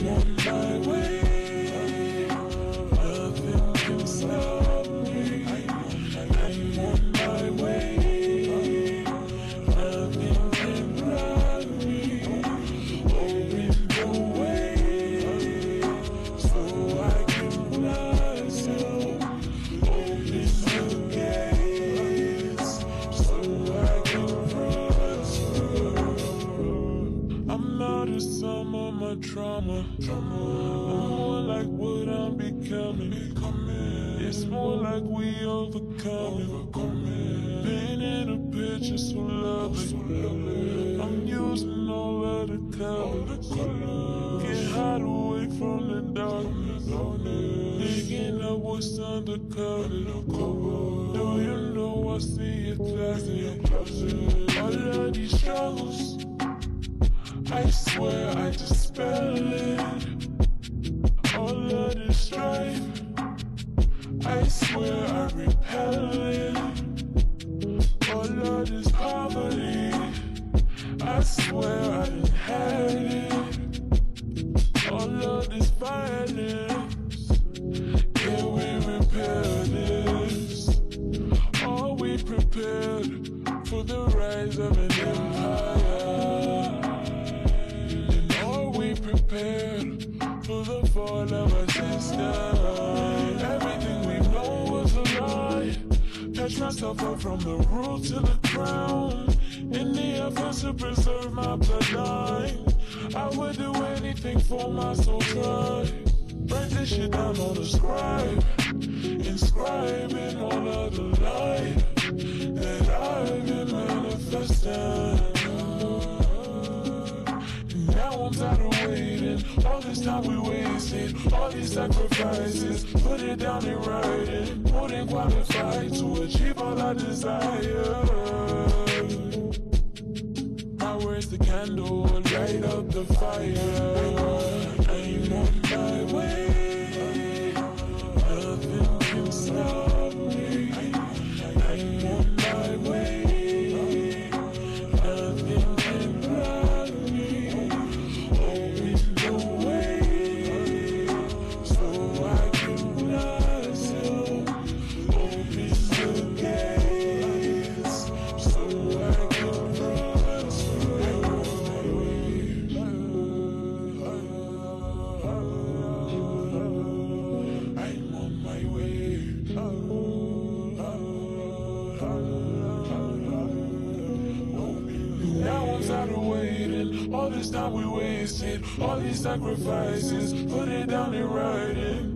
on my way. Nothing can stop me. I'm on my way. Nothing can block me. Open the way so I can blossom. Open the gates so I can prosper. I'm not a sum of my trauma. I'm more like what I'm becoming. It's more like we overcoming. Painting a picture so lovely. I'm using all of the colors. Get hide away from the darkness. Digging up what's undercover. Do you know I see it closet? All of these struggles, I swear I just spell it. All of this strife, I swear I repel it. All of this poverty, I swear I done had it. All of this violence, can we repair this? Are we prepared for the rise of an empire? And are we prepared for the fall of a system? Everything we know was a lie. Patch myself up from the root to the crown in the efforts to preserve my bloodline. I would do anything for my soul tribe. Write this shit down on a scribe, inscribing all of the light that I've been manifesting. Now I'm tired of waiting. All this time we wasted, all these sacrifices. Put it down in writing. More than qualified to achieve all I desire. My words the candle, light up the fire. I'm on my way. Nothing can stop me. I'm on my way. Nothing can block me. Open the way so I can blossom. Open the gates so I can prosper. I'm on my way. Now I'm tired of waiting. All this time we wasted, all these sacrifices. Put it down in writing.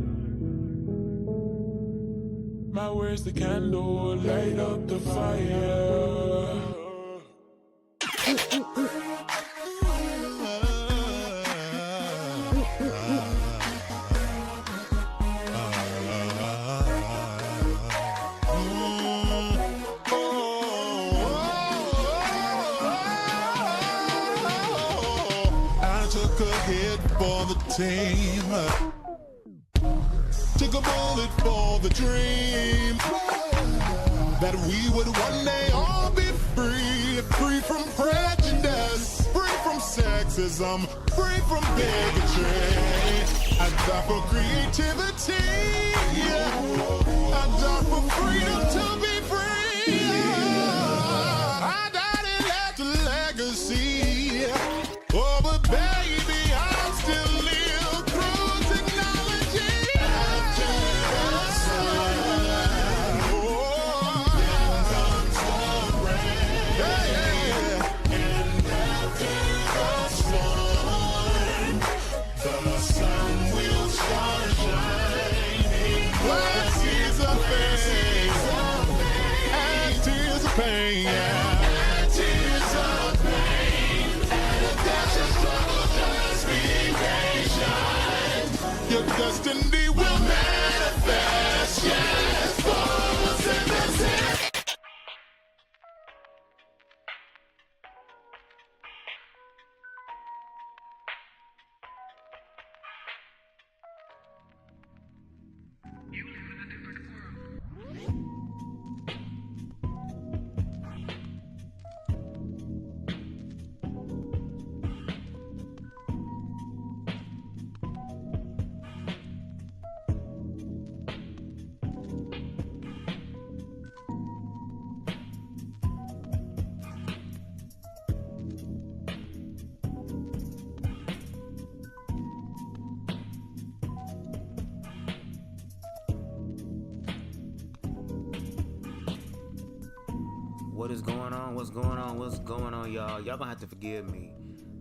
My words the candle, light up the fire. I took a hit for the team, took a bullet for the dream, that we would one day all be free, free from prejudice, free from sexism, free from bigotry. I die for creativity, I die for freedom to be free. I died and left a legacy. Oh, but baby, I'm still live through technology. After the sun, then comes the rain. And after the storm, the sun will start shining. What is a pain? And tears of pain. And tears of pain. Your destiny will manifest, yes, photosynthesis. You live in a different world. What is going on? What's going on? What's going on, y'all? Y'all gonna have to forgive me.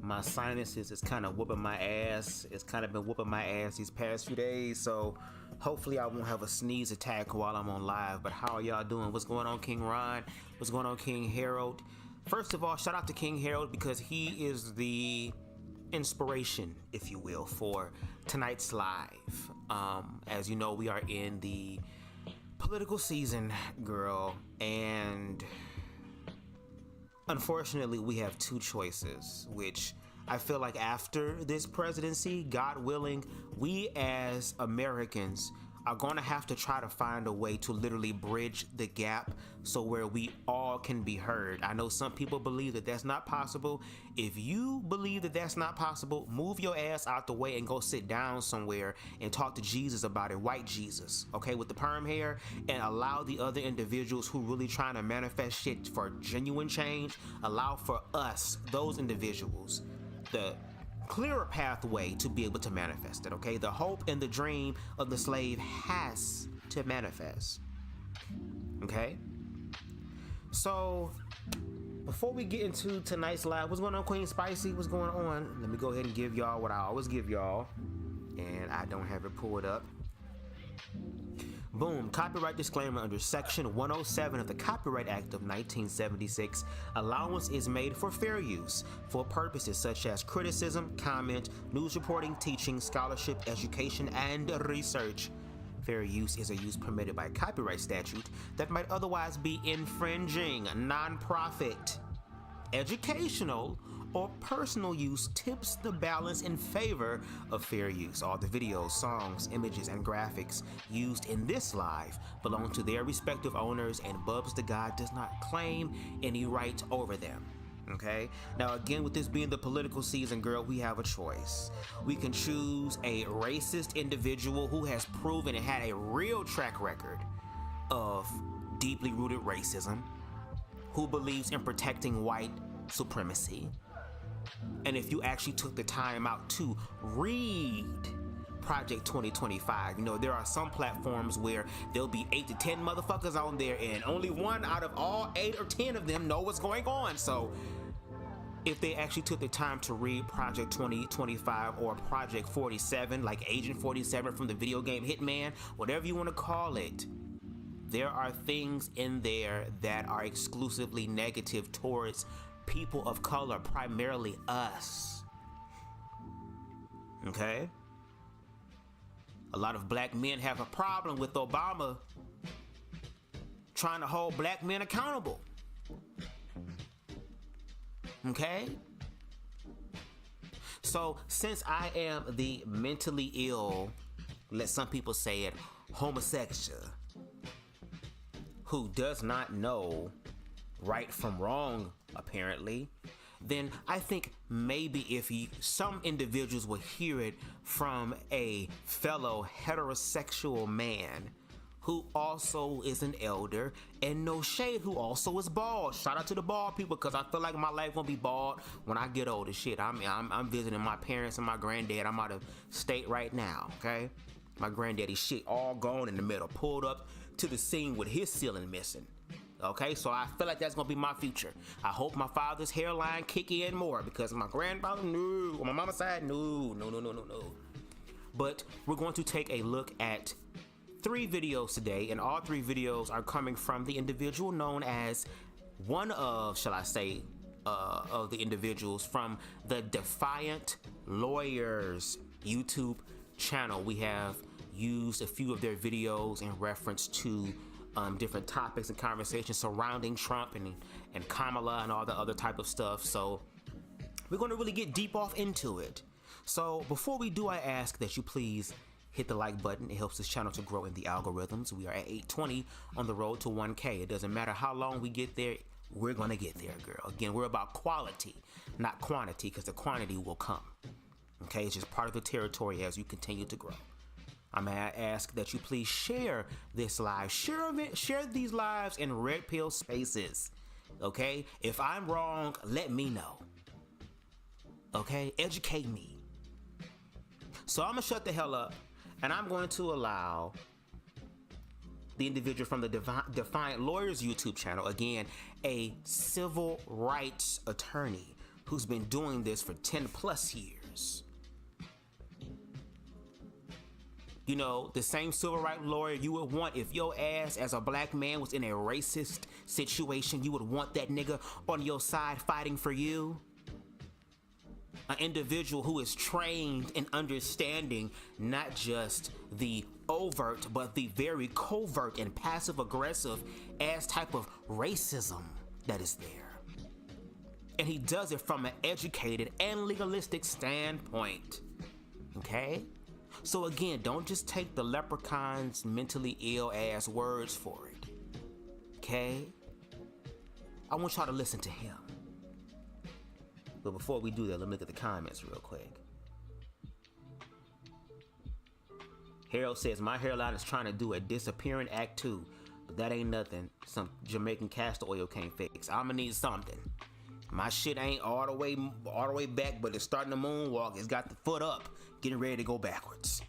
My sinuses is kind of whooping my ass. It's kind of been whooping my ass these past few days, so hopefully I won't have a sneeze attack while I'm on live. But how are y'all doing? What's going on, King Ron? What's going on, King Harold? First of all, shout out to King Harold because he is the inspiration, if you will, for tonight's live. As you know, we are in the political season, girl, and unfortunately we have two choices, which I feel like after this presidency, God willing, we as Americans are going to have to try to find a way to literally bridge the gap so where we all can be heard. I know some people believe that that's not possible. If you believe that that's not possible, move your ass out the way and go sit down somewhere and talk to Jesus about it, white Jesus, okay, with the perm hair, and allow the other individuals who really trying to manifest shit for genuine change, allow for us, those individuals, the clearer pathway to be able to manifest it, okay? The hope and the dream of the slave has to manifest, okay? So, before we get into tonight's live, what's going on, Queen Spicy? What's going on? Let me go ahead and give y'all what I always give y'all, and I don't have it pulled up. Boom, copyright disclaimer under Section 107 of the Copyright Act of 1976. Allowance is made for fair use for purposes such as criticism, comment, news reporting, teaching, scholarship, education, and research. Fair use is a use permitted by copyright statute that might otherwise be infringing. Non-profit, educational, or personal use tips the balance in favor of fair use. All the videos, songs, images, and graphics used in this live belong to their respective owners, and BubzDaGawd does not claim any right over them. Okay? Now again, with this being the political season, girl, we have a choice. We can choose a racist individual who has proven and had a real track record of deeply rooted racism, who believes in protecting white supremacy. And if you actually took the time out to read Project 2025, you know, there are some platforms where there'll be 8 to 10 motherfuckers on there and only one out of all 8 or 10 of them know what's going on. So if they actually took the time to read Project 2025 or Project 47, like Agent 47 from the video game Hitman, whatever you want to call it, there are things in there that are exclusively negative towards people of color, primarily us. Okay? A lot of black men have a problem with Obama trying to hold black men accountable. Okay? So, since I am the mentally ill, let some people say it, homosexual, who does not know right from wrong, apparently, then I think maybe if some individuals will hear it from a fellow heterosexual man who also is an elder, and no shade, who also is bald. Shout out to the bald people, because I feel like my life gonna be bald when I get older. Shit, I'm visiting my parents and my granddad. I'm out of state right now, okay? My granddaddy shit all gone in the middle, pulled up to the scene with his ceiling missing. Okay, so I feel like that's gonna be my future. I hope my father's hairline kick in more, because my grandfather, no. On my mama's side, no. But we're going to take a look at 3 videos today, and all 3 videos are coming from the individual known as one of, shall I say, of the individuals from the Defiant Lawyers YouTube channel. We have used a few of their videos in reference to different topics and conversations surrounding Trump and Kamala and all the other type of stuff. So we're going to really get deep off into it. So before we do, I ask that you please hit the like button. It helps this channel to grow in the algorithms. We are at 820 on the road to 1K. It doesn't matter how long we get there, we're going to get there, girl. Again, we're about quality, not quantity, because the quantity will come. Okay, it's just part of the territory as you continue to grow. I'm gonna ask that you please share this live. Share these lives in red pill spaces. Okay? If I'm wrong, let me know. Okay? Educate me. So I'm gonna shut the hell up, and I'm going to allow the individual from the Defiant Lawyers YouTube channel, again, a civil rights attorney who's been doing this for 10 plus years. You know, the same civil rights lawyer you would want if your ass as a black man was in a racist situation. You would want that nigga on your side fighting for you. An individual who is trained in understanding not just the overt, but the very covert and passive aggressive ass type of racism that is there. And he does it from an educated and legalistic standpoint. Okay? So again, don't just take the leprechaun's mentally ill ass words for it. Okay? I want y'all to listen to him. But before we do that, let me look at the comments real quick. Harold says, my hairline is trying to do a disappearing act 2, but that ain't nothing some Jamaican castor oil can't fix. I'ma need something. My shit ain't all the way back, but it's starting to moonwalk. It's got the foot up, getting ready to go backwards.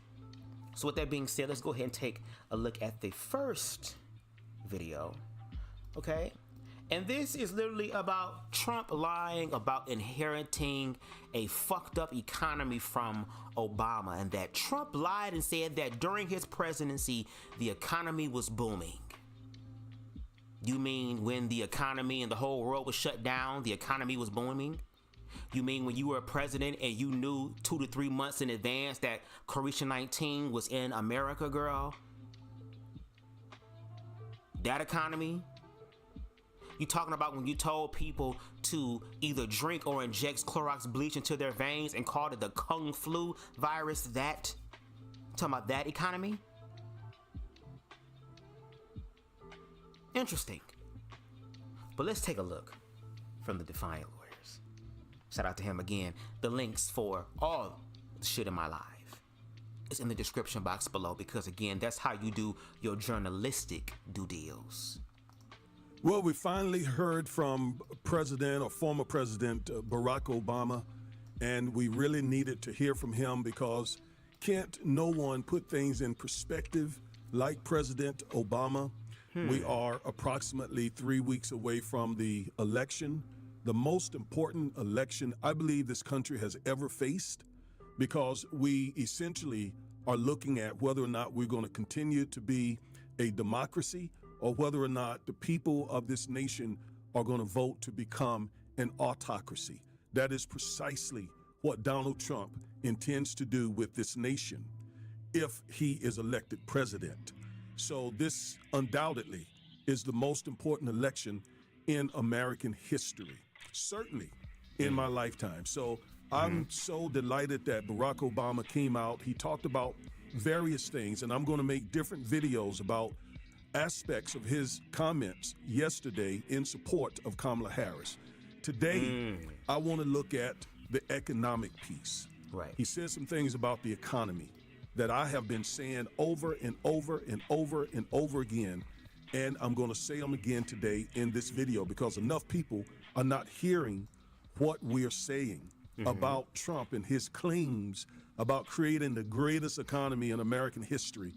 So with that being said, let's go ahead and take a look at the first video. Okay? And this is literally about Trump lying about inheriting a fucked up economy from Obama, and that Trump lied and said that during his presidency, the economy was booming. You mean when the economy and the whole world was shut down, the economy was booming? You mean when you were a president and you knew 2 to 3 months in advance that COVID-19 was in America, girl? That economy? You talking about when you told people to either drink or inject Clorox bleach into their veins and called it the Kung Flu virus? That? Talking about that economy? Interesting. But let's take a look from the Defiant Lawyers. Shout out to him again. The links for all the shit in my life is in the description box below, because again, that's how you do your journalistic due deals. Well, we finally heard from President or former President Barack Obama, and we really needed to hear from him because can't no one put things in perspective like President Obama? We are approximately 3 weeks away from the election, the most important election I believe this country has ever faced, because we essentially are looking at whether or not we're going to continue to be a democracy, or whether or not the people of this nation are going to vote to become an autocracy. That is precisely what Donald Trump intends to do with this nation if he is elected president. So this undoubtedly is the most important election in American history, certainly in my lifetime. So I'm so delighted that Barack Obama came out. He talked about various things, and I'm going to make different videos about aspects of his comments yesterday in support of Kamala Harris. Today, I want to look at the economic piece. Right. He said some things about the economy that I have been saying over and over and over and over again, and I'm going to say them again today in this video because enough people are not hearing what we're saying about Trump and his claims about creating the greatest economy in American history.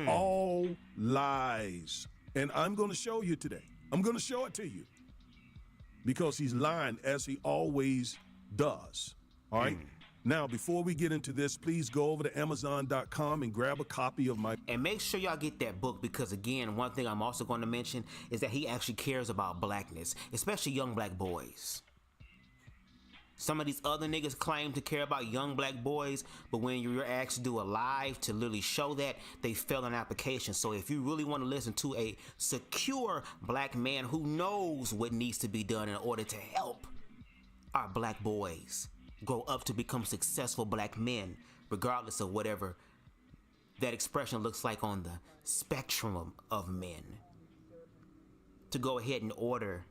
All lies. And I'm going to show you today. I'm going to show it to you because he's lying as he always does. All right. Now, before we get into this, please go over to Amazon.com and grab a copy of my... And make sure y'all get that book, because again, one thing I'm also going to mention is that he actually cares about blackness, especially young black boys. Some of these other niggas claim to care about young black boys, but when you're asked to do a live to literally show that, they fail an application. So if you really want to listen to a secure black man who knows what needs to be done in order to help our black boys grow up to become successful black men, regardless of whatever that expression looks like on the spectrum of men, to go ahead and order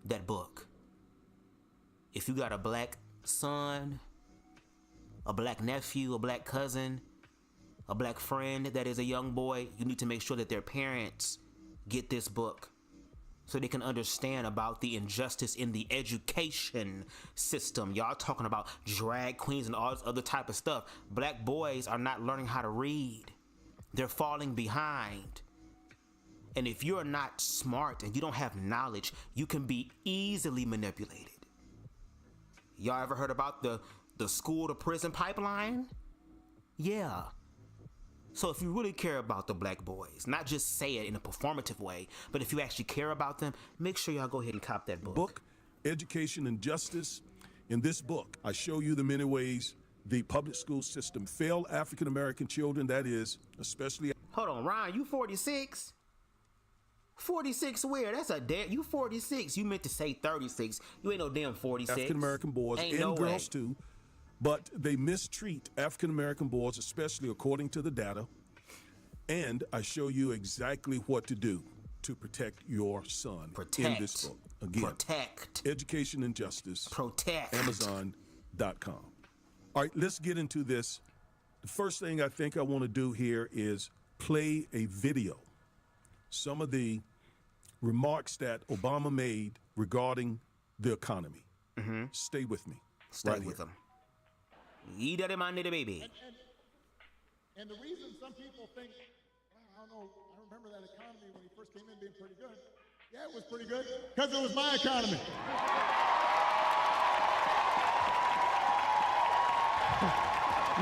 that book. If you got a black son, a black nephew, a black cousin, a black friend that is a young boy, you need to make sure that their parents get this book so they can understand about the injustice in the education system. Y'all talking about drag queens and all this other type of stuff. Black boys are not learning how to read. They're falling behind. And if you're not smart and you don't have knowledge, you can be easily manipulated. Y'all ever heard about the school to prison pipeline? Yeah. So if you really care about the black boys, not just say it in a performative way, but if you actually care about them, make sure y'all go ahead and cop that book. Education and Justice. In this book, I show you the many ways the public school system failed African American children, that is, especially... Hold on, Ryan, you 46? 46 where? That's a damn... You 46. You meant to say 36. You ain't no damn 46. African American boys ain't and no girls way. too, but they mistreat African American boys, especially according to the data. And I show you exactly what to do to protect your son in this book. Again, Protect. Education and Justice. Protect. Amazon.com. All right, let's get into this. The first thing I think I want to do here is play a video. Some of the remarks that Obama made regarding the economy. Stay with me. Stay right with here. them. Eat that man, little baby. And the reason some people think, I don't know, I remember that economy when he first came in being pretty good. Yeah, it was pretty good, because it was my economy.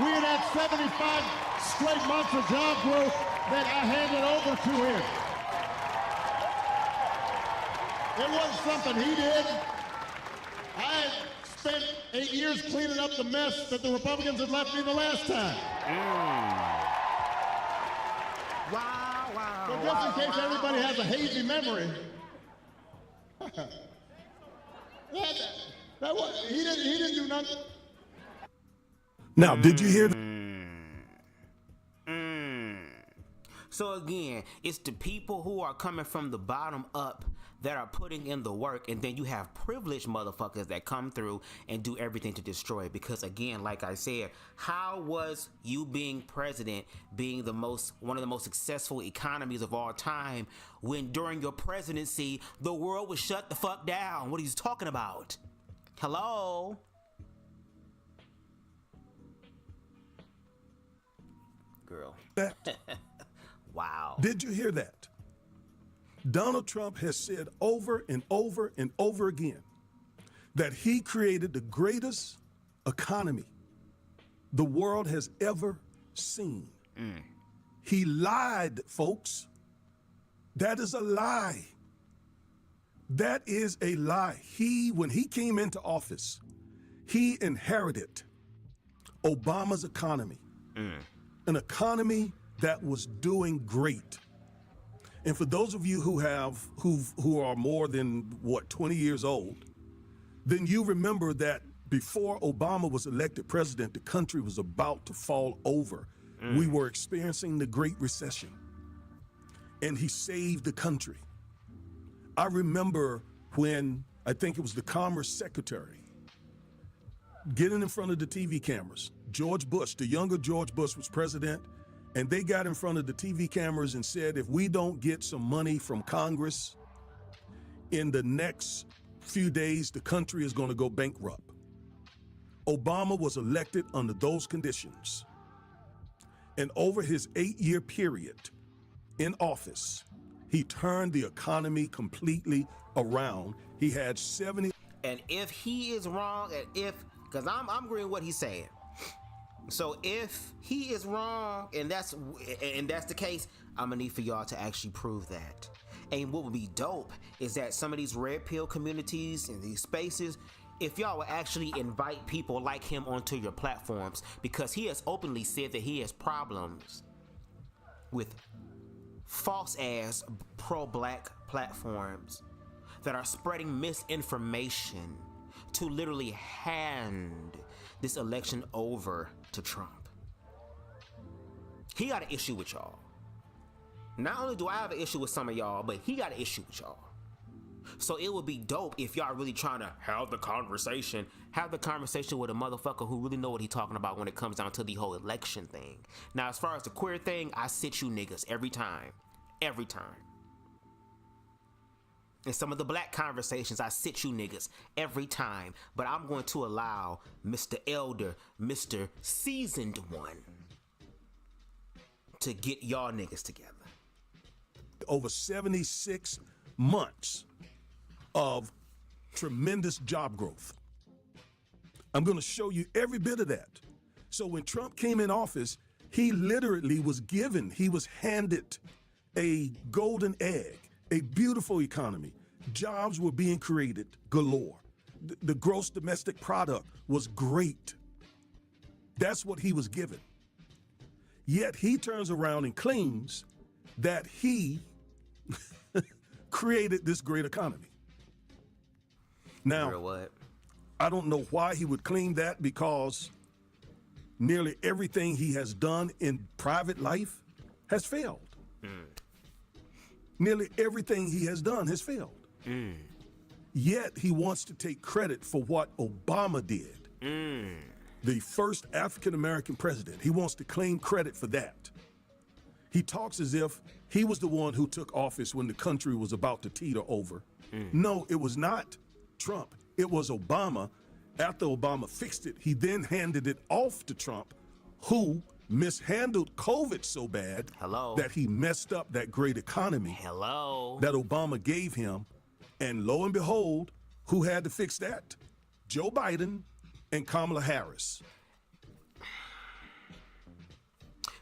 We had had 75 straight months of job growth that I handed over to him. It wasn't something he did. I had spent 8 years cleaning up the mess that the Republicans had left me the last time. Wow. So just in case everybody has a hazy memory, he didn't do nothing. Now, did you hear that? So again, it's the people who are coming from the bottom up that are putting in the work, and then you have privileged motherfuckers that come through and do everything to destroy it. Because again, like I said, how was you being president, being one of the most successful economies of all time, when during your presidency the world was shut the fuck down? What are you talking about? Hello? Girl. That? Wow. Did you hear that? Donald Trump has said over and over and over again that he created the greatest economy the world has ever seen. He lied, folks. That is a lie. That is a lie. When he came into office, he inherited Obama's economy, an economy that was doing great. And for those of you who are more than 20 years old, then you remember that before Obama was elected president, the country was about to fall over. We were experiencing the Great Recession, and he saved the country. I remember when, I think it was the Commerce Secretary, getting in front of the TV cameras. George Bush, the younger George Bush, was president, and they got in front of the TV cameras and said, if we don't get some money from Congress in the next few days, the country is going to go bankrupt. Obama was elected under those conditions. And over his 8-year period in office, he turned the economy completely around. He had 70. And if he is wrong, because I'm agreeing with what he's saying. So if he is wrong, and that's the case, I'm gonna need for y'all to actually prove that. And what would be dope is that some of these red pill communities and these spaces, if y'all would actually invite people like him onto your platforms, because he has openly said that he has problems with false ass pro-black platforms that are spreading misinformation to literally hand this election over to Trump. He got an issue with y'all. Not only do I have an issue with some of y'all, but he got an issue with y'all. So it would be dope if y'all really trying to have the conversation with a motherfucker who really know what he talking about when it comes down to the whole election thing. Now, as far as the queer thing, I sit you niggas every time. Every time. In some of the black conversations, I sit you niggas every time. But I'm going to allow Mr. Elder, Mr. Seasoned One, to get y'all niggas together. over 76 months of tremendous job growth. I'm going to show you every bit of that. So when Trump came in office, he literally was handed a golden egg, a beautiful economy. Jobs were being created galore. The gross domestic product was great. That's what he was given. Yet he turns around and claims that he created this great economy. Now, what? I don't know why he would claim that, because nearly everything he has done in private life has failed. Nearly everything he has done has failed. Yet he wants to take credit for what Obama did. The first African-American president. He wants to claim credit for that. He talks as if he was the one who took office when the country was about to teeter over. No, it was not Trump. It was Obama. After Obama fixed it, he then handed it off to Trump, who mishandled COVID so bad that he messed up that great economy that Obama gave him. And lo and behold, who had to fix that? Joe Biden and Kamala Harris.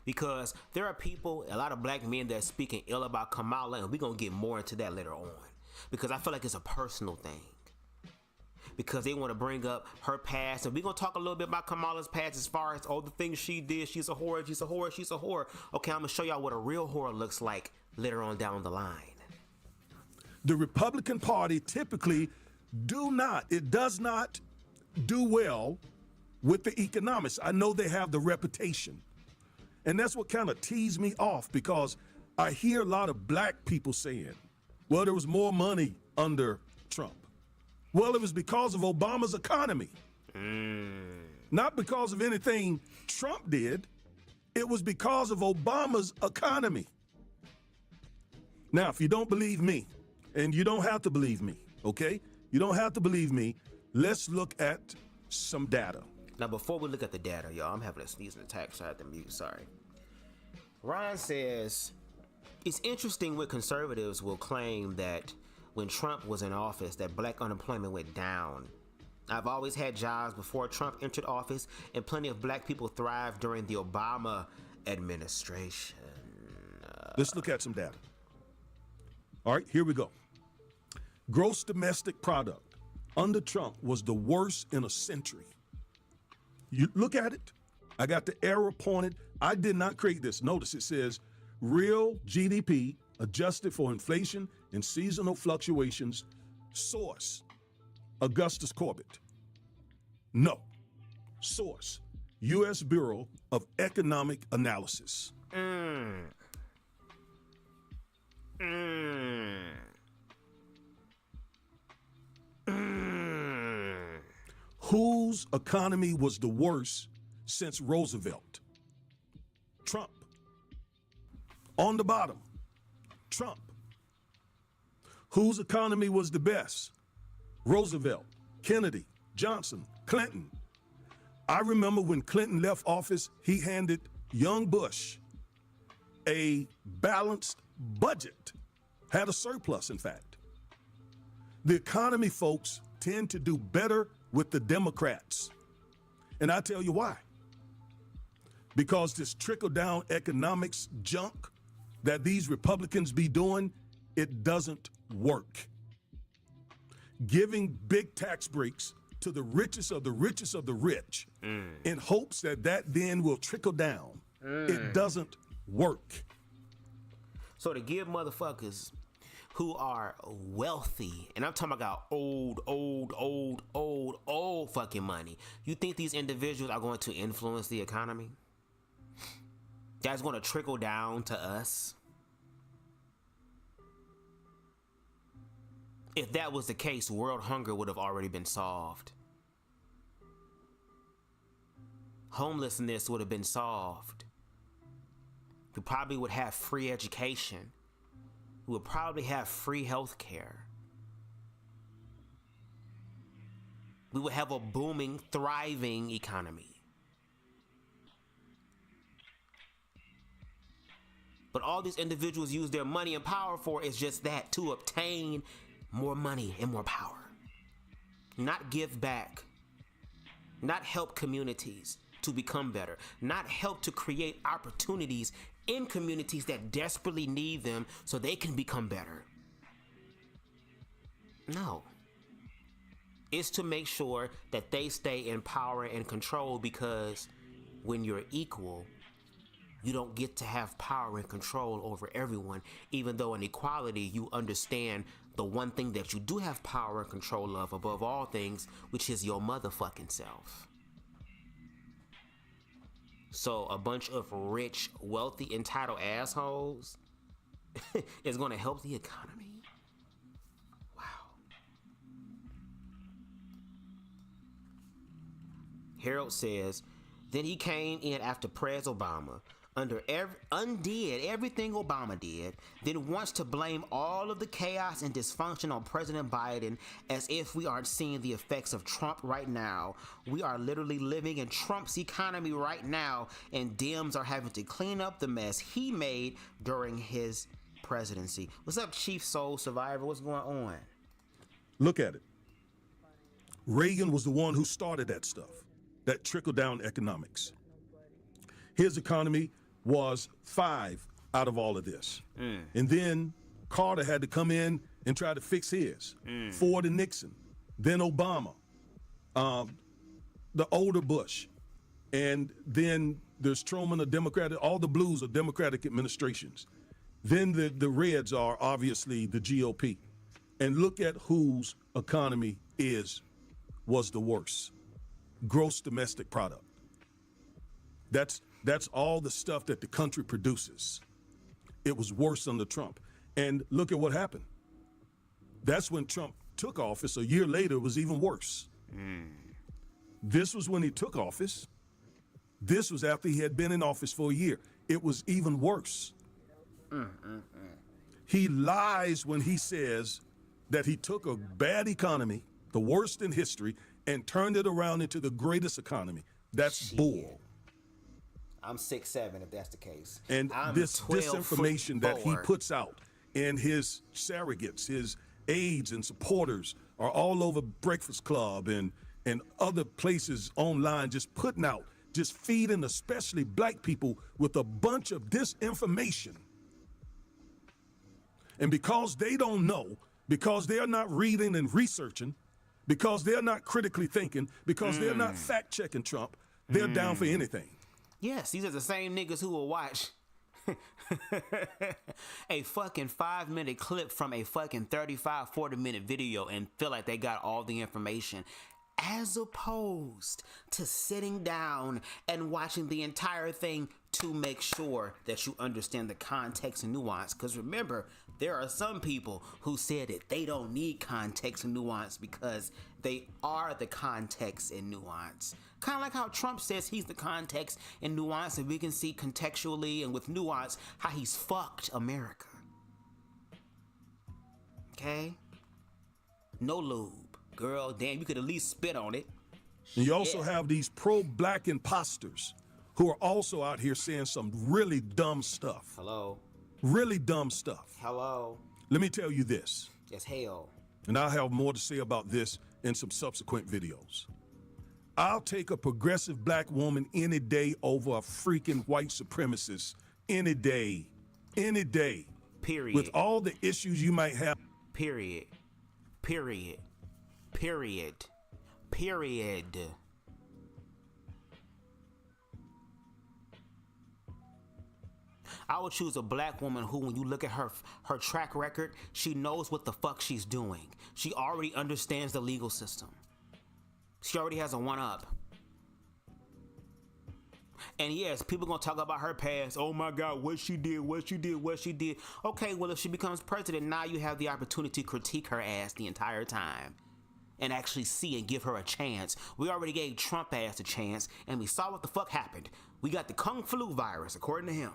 Because there are people, a lot of black men, that are speaking ill about Kamala, and we're going to get more into that later on. Because I feel like it's a personal thing. Because they want to bring up her past, and we're going to talk a little bit about Kamala's past as far as all the things she did. She's a whore, she's a whore, she's a whore. Okay, I'm going to show y'all what a real whore looks like later on down the line. The Republican Party typically does not do well with the economics. I know they have the reputation. And that's what kind of teased me off, because I hear a lot of black people saying, well, there was more money under Trump. Well, it was because of Obama's economy. Not because of anything Trump did. It was because of Obama's economy. Now, if you don't believe me, and you don't have to believe me, okay? You don't have to believe me. Let's look at some data. Now, before we look at the data, y'all, I'm having a sneezing attack, so I have to mute, sorry. Ryan says, it's interesting when conservatives will claim that when Trump was in office, that black unemployment went down. I've always had jobs before Trump entered office, and plenty of black people thrived during the Obama administration. Let's look at some data. All right, here we go. Gross domestic product under Trump was the worst in a century. You look at it. I got the arrow pointed. I did not create this. Notice it says real GDP adjusted for inflation and seasonal fluctuations. Source, Augustus Corbett. No. Source, U.S. Bureau of Economic Analysis. Whose economy was the worst since Roosevelt? Trump. On the bottom, Trump. Whose economy was the best? Roosevelt, Kennedy, Johnson, Clinton. I remember when Clinton left office, he handed young Bush a balanced budget, had a surplus, in fact. The economy, folks, tend to do better with the Democrats. And I tell you why. Because this trickle-down economics junk that these Republicans be doing, it doesn't work. Giving big tax breaks to the richest of the richest of the rich in hopes that that then will trickle down, it doesn't work. So to give motherfuckers who are wealthy, and I'm talking about old fucking money, you think these individuals are going to influence the economy? That's going to trickle down to us? If that was the case, world hunger would have already been solved. Homelessness would have been solved. We probably would have free education. We would probably have free health care. We would have a booming, thriving economy. But all these individuals use their money and power for is just that, to obtain more money and more power. Not give back. Not help communities to become better. Not help to create opportunities in communities that desperately need them so they can become better. No. It's to make sure that they stay in power and control, because when you're equal, you don't get to have power and control over everyone, even though in equality you understand the one thing that you do have power and control of above all things, which is your motherfucking self. So a bunch of rich, wealthy, entitled assholes is going to help the economy? Wow. Harold says, then he came in after Pres Obama, undid everything Obama did, then wants to blame all of the chaos and dysfunction on President Biden, as if we aren't seeing the effects of Trump right now. We are literally living in Trump's economy right now, and Dems are having to clean up the mess he made during his presidency. What's up, Chief Soul Survivor? What's going on? Look at it. Reagan was the one who started that stuff, that trickle-down economics. His economy was 5 out of all of this. And then Carter had to come in and try to fix his. Ford and Nixon, then Obama, the older Bush, and then there's Truman, a Democratic, all the blues are Democratic administrations. Then the reds are obviously the GOP. And look at whose economy was the worst. Gross domestic product. That's all the stuff that the country produces. It was worse under Trump. And look at what happened. That's when Trump took office. A year later, it was even worse. This was when he took office. This was after he had been in office for a year. It was even worse. He lies when he says that he took a bad economy, the worst in history, and turned it around into the greatest economy. That's bull. I'm 6'7" if that's the case. And I'm this disinformation that he puts out, and his surrogates, his aides and supporters are all over Breakfast Club and other places online, just putting out, just feeding especially black people with a bunch of disinformation. And because they don't know, because they're not reading and researching, because they're not critically thinking, because they're not fact-checking Trump, they're down for anything. Yes, these are the same niggas who will watch a fucking 5-minute clip from a fucking 35, 40-minute video and feel like they got all the information, as opposed to sitting down and watching the entire thing to make sure that you understand the context and nuance. Because remember, there are some people who said that they don't need context and nuance because they are the context and nuance. Kind of like how Trump says he's the context and nuance, and we can see contextually and with nuance how he's fucked America. Okay? No lube. Girl, damn, you could at least spit on it. And you also have these pro-black imposters who are also out here saying some really dumb stuff. Hello. Really dumb stuff. Hello. Let me tell you this. Yes, hell. And I'll have more to say about this in some subsequent videos. I'll take a progressive black woman any day over a freaking white supremacist. Any day. Any day. Period. With all the issues you might have. Period. Period. Period. Period. I would choose a black woman who, when you look at her track record, she knows what the fuck she's doing. She already understands the legal system. She already has a one-up. And yes, people gonna talk about her past. Oh my God, what she did, what she did, what she did. Okay, well, if she becomes president, now you have the opportunity to critique her ass the entire time and actually see and give her a chance. We already gave Trump ass a chance, and we saw what the fuck happened. We got the Kung Flu virus, according to him.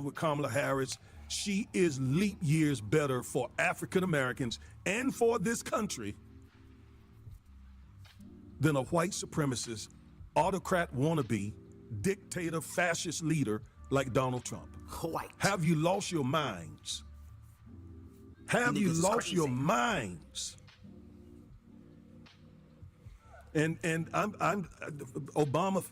With Kamala Harris, she is leap years better for African Americans and for this country than a white supremacist, autocrat wannabe, dictator, fascist leader like Donald Trump. White. Have you lost your minds? Have you Niggas is lost your crazy. minds? And Obama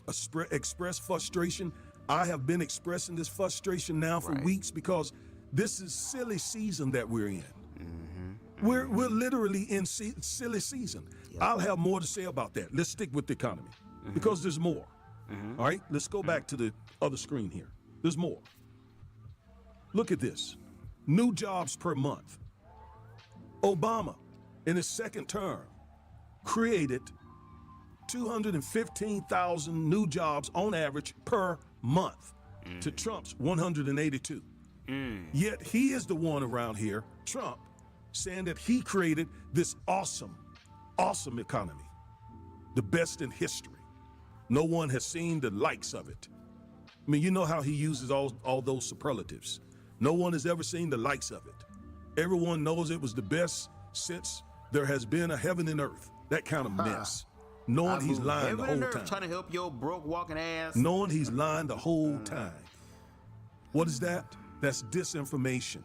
expressed frustration. I have been expressing this frustration now for weeks because this is silly season that we're in. We're literally in silly season. I'll have more to say about that. Let's stick with the economy because there's more. All right, let's go back to the other screen here. There's more. Look at this. New jobs per month. Obama, in his second term, created 215,000 new jobs on average per month to Trump's 182. Yet he is the one around here, Trump, saying that he created this awesome economy, the best in history. No one has seen the likes of it. I mean, you know how he uses all those superlatives. No one has ever seen the likes of it. Everyone knows it was the best since there has been a heaven and earth. That kind of mess. Knowing he's lying the whole time. Trying to help your broke walking ass. Knowing he's lying the whole time. What is that? That's disinformation.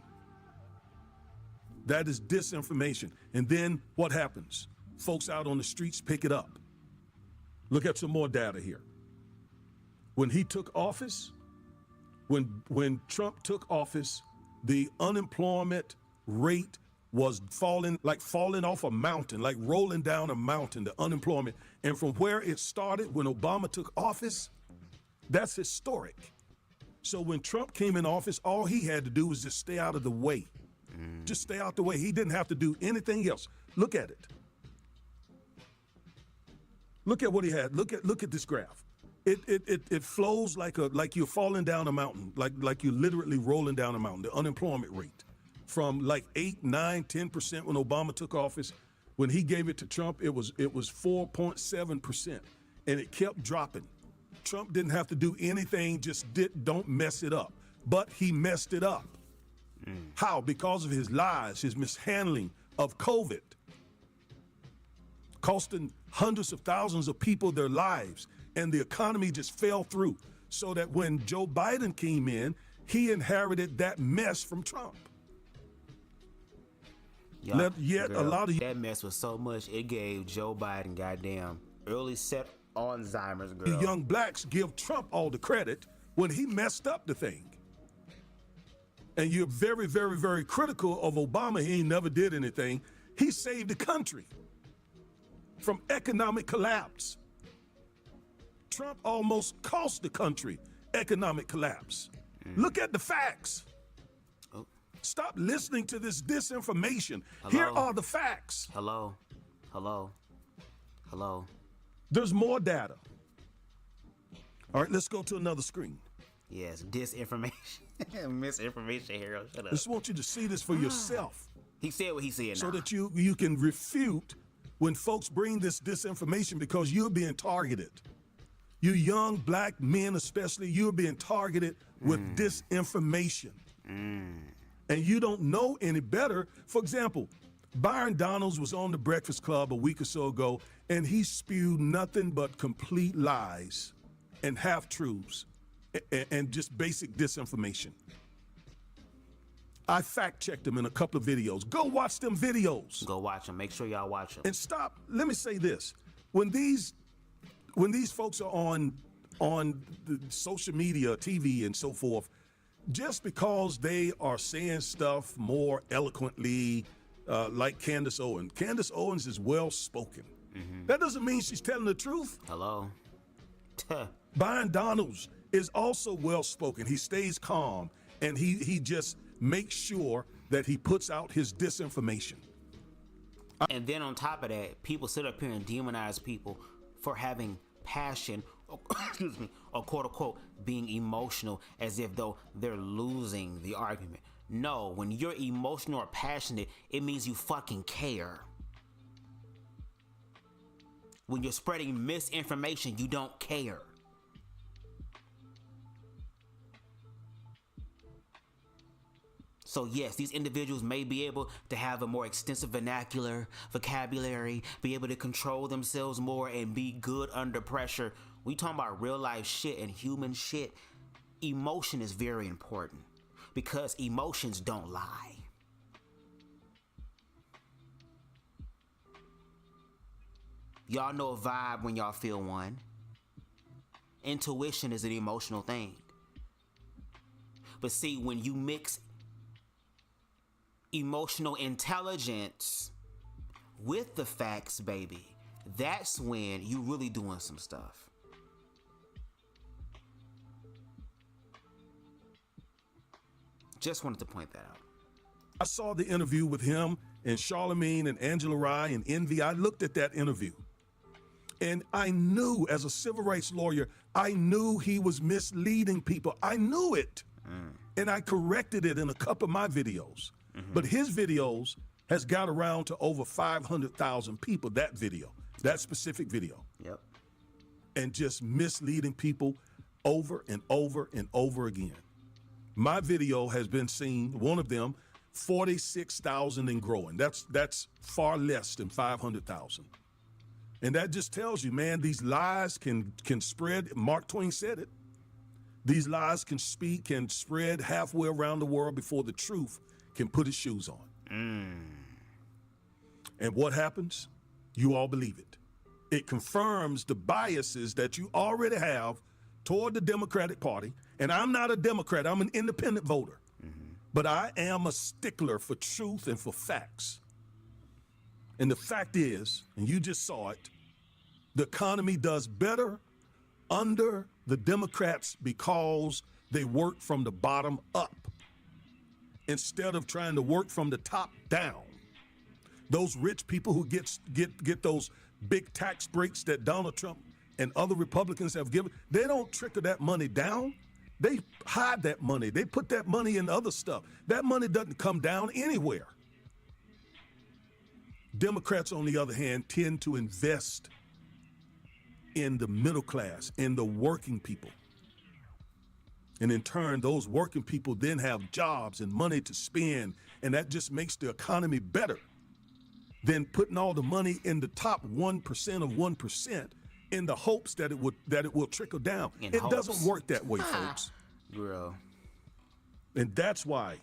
That is disinformation. And then what happens? Folks out on the streets pick it up. Look at some more data here. When he took office, when Trump took office, the unemployment rate was falling off a mountain, like rolling down a mountain, the unemployment. And from where it started when Obama took office, that's historic. So when Trump came in office, all he had to do was just stay out of the way. Just stay out the way. He didn't have to do anything else. Look at it. Look at what he had. Look at this graph. It flows like you're falling down a mountain, like you're literally rolling down a mountain. The unemployment rate from like 8, 9, 10% when Obama took office. When he gave it to Trump, it was 4.7%, and it kept dropping. Trump didn't have to do anything, don't mess it up. But he messed it up. How? Because of his lies, his mishandling of COVID, costing hundreds of thousands of people their lives, and the economy just fell through. So that when Joe Biden came in, he inherited that mess from Trump. Yet a lot of that mess was so much it gave Joe Biden goddamn early set Alzheimer's, girl. You young blacks give Trump all the credit when he messed up the thing. And you're very, very, very critical of Obama. He never did anything. He saved the country from economic collapse. Trump almost cost the country economic collapse. Look at the facts. Stop listening to this disinformation. Hello? Here are the facts. Hello. There's more data. All right, let's go to another screen. Yes, disinformation. Misinformation, Harold. Shut I up. just want you to see this for yourself. He said what he said So now. that you can refute when folks bring this disinformation, because you're being targeted. You young black men especially, you're being targeted with disinformation. And you don't know any better. For example, Byron Donalds was on the Breakfast Club a week or so ago, and he spewed nothing but complete lies and half-truths and just basic disinformation. I fact-checked him in a couple of videos. Go watch them videos. Go watch them. Make sure y'all watch them. And stop. Let me say this: when these folks are on the social media, TV, and so forth, just because they are saying stuff more eloquently, like Candace Owens. Candace Owens is well-spoken. That doesn't mean she's telling the truth. Hello. Byron Donalds is also well-spoken. He stays calm, and he just makes sure that he puts out his disinformation. And then on top of that, people sit up here and demonize people for having passion, or, excuse me, or quote unquote being emotional, as if though they're losing the argument. No, when you're emotional or passionate, it means you fucking care. When you're spreading misinformation, you don't care. So yes, these individuals may be able to have a more extensive vocabulary, be able to control themselves more and be good under pressure. We talking about real life shit and human shit. Emotion is very important because emotions don't lie. Y'all know a vibe when y'all feel one. Intuition is an emotional thing. But see, when you mix emotional intelligence with the facts, baby, that's when you really doing some stuff. Just wanted to point that out. I saw the interview with him and Charlemagne and Angela Rye and Envy. I looked at that interview. And I knew, as a civil rights lawyer, I knew he was misleading people. I knew it. And I corrected it in a couple of my videos. But his videos has got around to over 500,000 people, that video, that specific video. Yep. And just misleading people over and over and over again. My video has been seen, one of them, 46,000 and growing. That's far less than 500,000. And that just tells you, man, these lies can spread. Mark Twain said it. These lies can spread halfway around the world before the truth can put its shoes on. And what happens? You all believe it. It confirms the biases that you already have toward the Democratic Party. And I'm not a Democrat. I'm an independent voter. But I am a stickler for truth and for facts. And the fact is, and you just saw it, the economy does better under the Democrats because they work from the bottom up instead of trying to work from the top down. Those rich people who get those big tax breaks that Donald Trump and other Republicans have given, they don't trickle that money down. They hide that money. They put that money in other stuff. That money doesn't come down anywhere. Democrats, on the other hand, tend to invest in the middle class, in the working people. And in turn, those working people then have jobs and money to spend, and that just makes the economy better than putting all the money in the top 1% of 1% in the hopes that it will trickle down. It doesn't work that way, folks. Bro. And that's why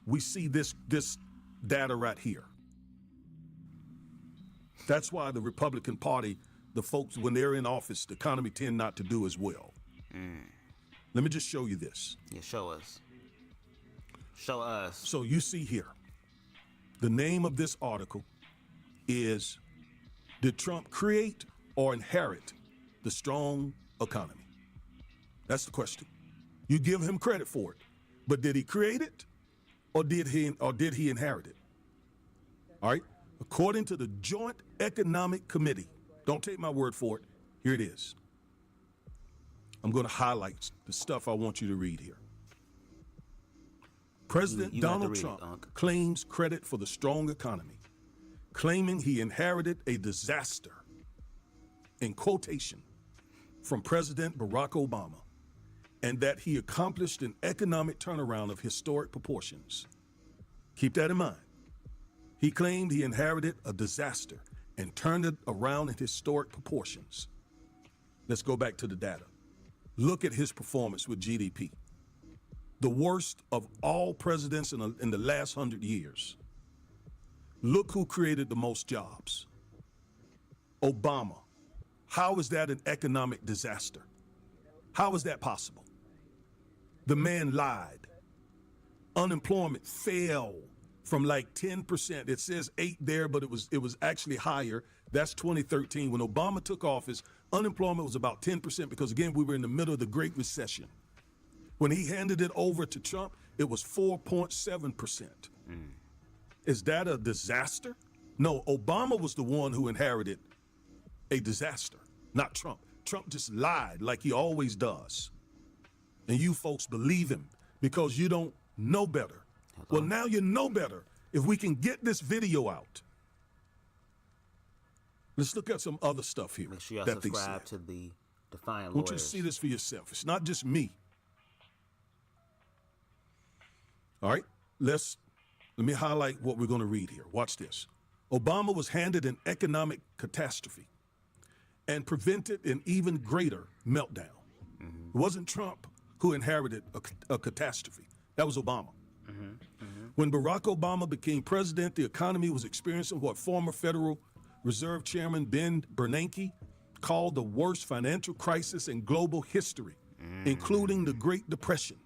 we see this data right here. That's why the Republican Party, the folks, when they're in office, the economy tend not to do as well. Let me just show you this. Yeah, show us. Show us. So you see here, the name of this article is, did Trump create or inherit the strong economy? That's the question. You give him credit for it, but did he create it or did he inherit it? All right. According to the Joint Economic Committee, don't take my word for it. Here it is. I'm going to highlight the stuff I want you to read here. President Donald Trump claims credit for the strong economy, claiming he inherited a disaster, in quotation, from President Barack Obama, and that he accomplished an economic turnaround of historic proportions. Keep that in mind. He claimed he inherited a disaster and turned it around in historic proportions. Let's go back to the data. Look at his performance with GDP. The worst of all presidents in the last 100 years. Look who created the most jobs. Obama. How is that an economic disaster? How is that possible? The man lied. Unemployment fell from like 10%. It says 8 there, but it was actually higher. That's 2013. When Obama took office, unemployment was about 10% because, again, we were in the middle of the Great Recession. When he handed it over to Trump, it was 4.7%. Is that a disaster? No, Obama was the one who inherited a disaster, not Trump. Trump just lied like he always does. And you folks believe him because you don't know better. Well, now you know better. If we can get this video out. Let's look at some other stuff here. Make sure y'all subscribe to the Defiant I want you to see this for yourself. It's not just me. All right, let me highlight what we're going to read here. Watch this. Obama was handed an economic catastrophe and prevented an even greater meltdown. It wasn't Trump who inherited a catastrophe. That was Obama. When Barack Obama became president, the economy was experiencing what former Federal Reserve Chairman Ben Bernanke called the worst financial crisis in global history, including the Great Depression.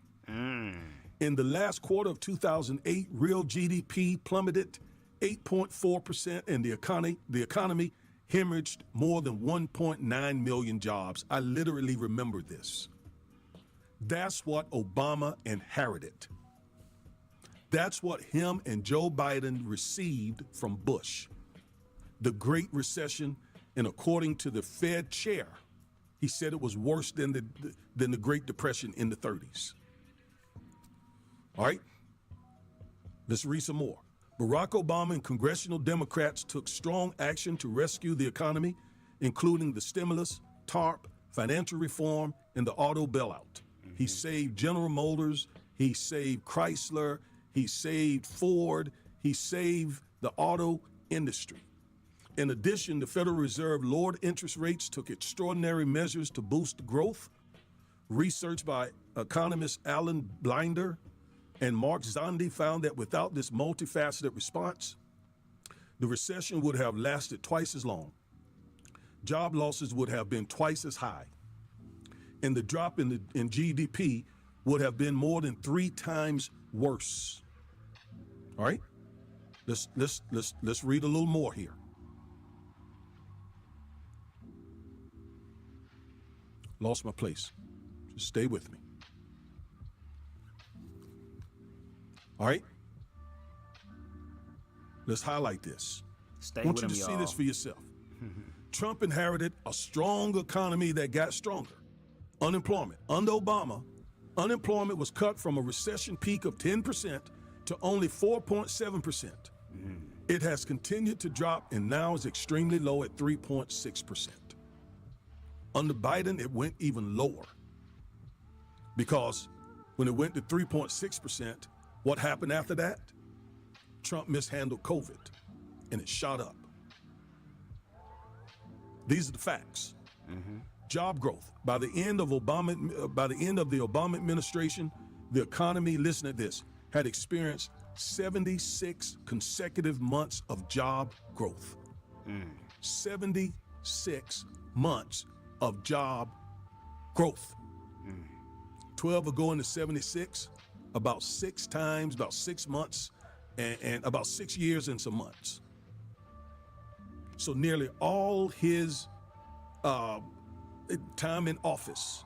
In the last quarter of 2008, real GDP plummeted 8.4%, and the economy hemorrhaged more than 1.9 million jobs. I literally remember this. That's what Obama inherited. That's what him and Joe Biden received from Bush. The Great Recession, and according to the Fed chair, he said it was worse than the Great Depression in the 30s. All right, let's read some more. Barack Obama and congressional Democrats took strong action to rescue the economy, including the stimulus, TARP, financial reform, and the auto bailout. He saved General Motors, he saved Chrysler, he saved Ford, he saved the auto industry. In addition, the Federal Reserve lowered interest rates, took extraordinary measures to boost growth. Research by economists Alan Blinder and Mark Zandi found that without this multifaceted response, the recession would have lasted twice as long. Job losses would have been twice as high, and the drop in GDP would have been more than 3 times worse. All right, let's read a little more here. Lost my place. Just stay with me. All right, let's highlight this. Stay I want with you to him, see y'all. this for yourself. Trump inherited a strong economy that got stronger. Unemployment. Under Obama, unemployment was cut from a recession peak of 10% to only 4.7%. It has continued to drop and now is extremely low at 3.6%. Under Biden, it went even lower, because when it went to 3.6%, what happened after that? Trump mishandled COVID, and it shot up. These are the facts. Job growth. By the end of the Obama administration, the economy, listen to this, had experienced 76 consecutive months of job growth. 76 months of job growth. 12 ago into 76, about 6 times, about 6 months, and about 6 years and some months. So nearly all his time in office,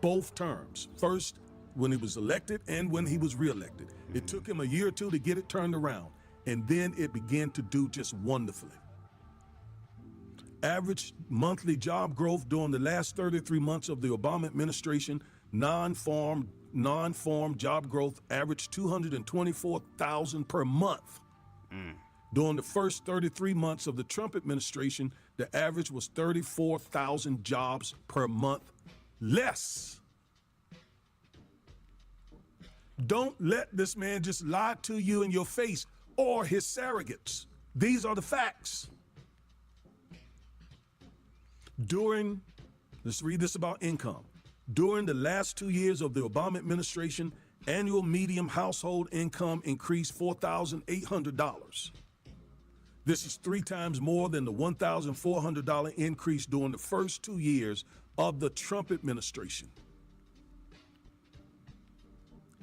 both terms, first when he was elected and when he was reelected, it took him a year or two to get it turned around, and then it began to do just wonderfully. Average monthly job growth during the last 33 months of the Obama administration, non-farm job growth averaged 224,000 per month. During the first 33 months of the Trump administration, the average was 34,000 jobs per month less. Don't let this man just lie to you in your face or his surrogates. These are the facts. Let's read this about income. During the last 2 years of the Obama administration, annual median household income increased $4,800. This is 3 times more than the $1,400 increase during the first 2 years of the Trump administration.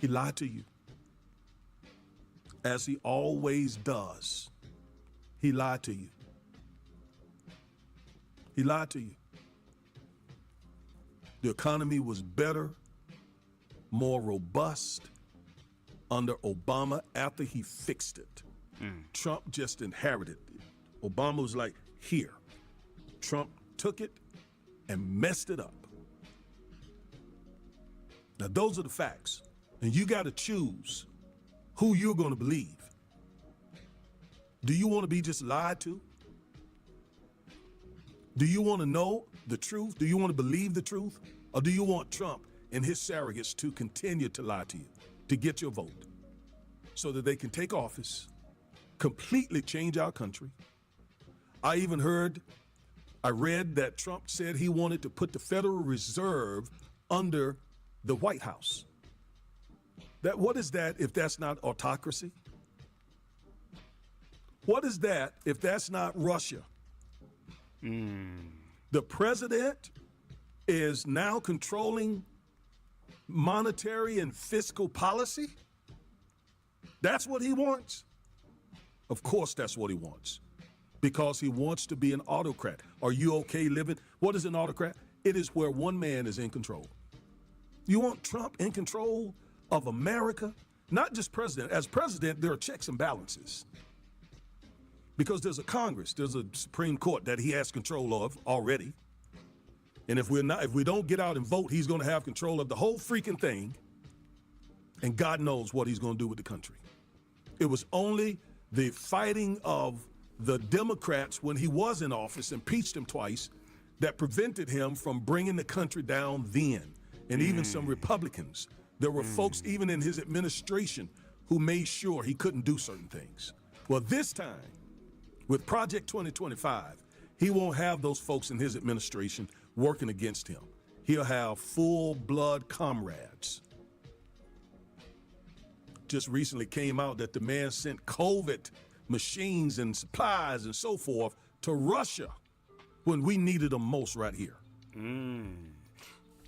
He lied to you, as he always does. He lied to you. He lied to you. The economy was better, more robust under Obama after he fixed it. Trump just inherited it. Obama was like, here. Trump took it and messed it up. Now, those are the facts. And you got to choose who you're going to believe. Do you want to be just lied to? Do you want to know the truth? Do you want to believe the truth? Or do you want Trump and his surrogates to continue to lie to you, to get your vote? so that they can take office, completely change our country. I read that Trump said he wanted to put the Federal Reserve under the White House. What is that if that's not autocracy? What is that if that's not Russia? The president is now controlling monetary and fiscal policy? That's what he wants? Of course that's what he wants. Because he wants to be an autocrat. Are you okay living? What is an autocrat? It is where one man is in control. You want Trump in control of America? Not just president. As president, there are checks and balances. Because there's a Congress, there's a Supreme Court that he has control of already. And if we don't get out and vote, he's going to have control of the whole freaking thing. And God knows what he's going to do with the country. It was only the fighting of the Democrats when he was in office, impeached him twice, that prevented him from bringing the country down then. And even some Republicans. There were folks even in his administration who made sure he couldn't do certain things. Well, this time, with Project 2025, he won't have those folks in his administration working against him. He'll have full-blood comrades. Just recently came out that the man sent COVID machines and supplies and so forth to Russia when we needed them most right here.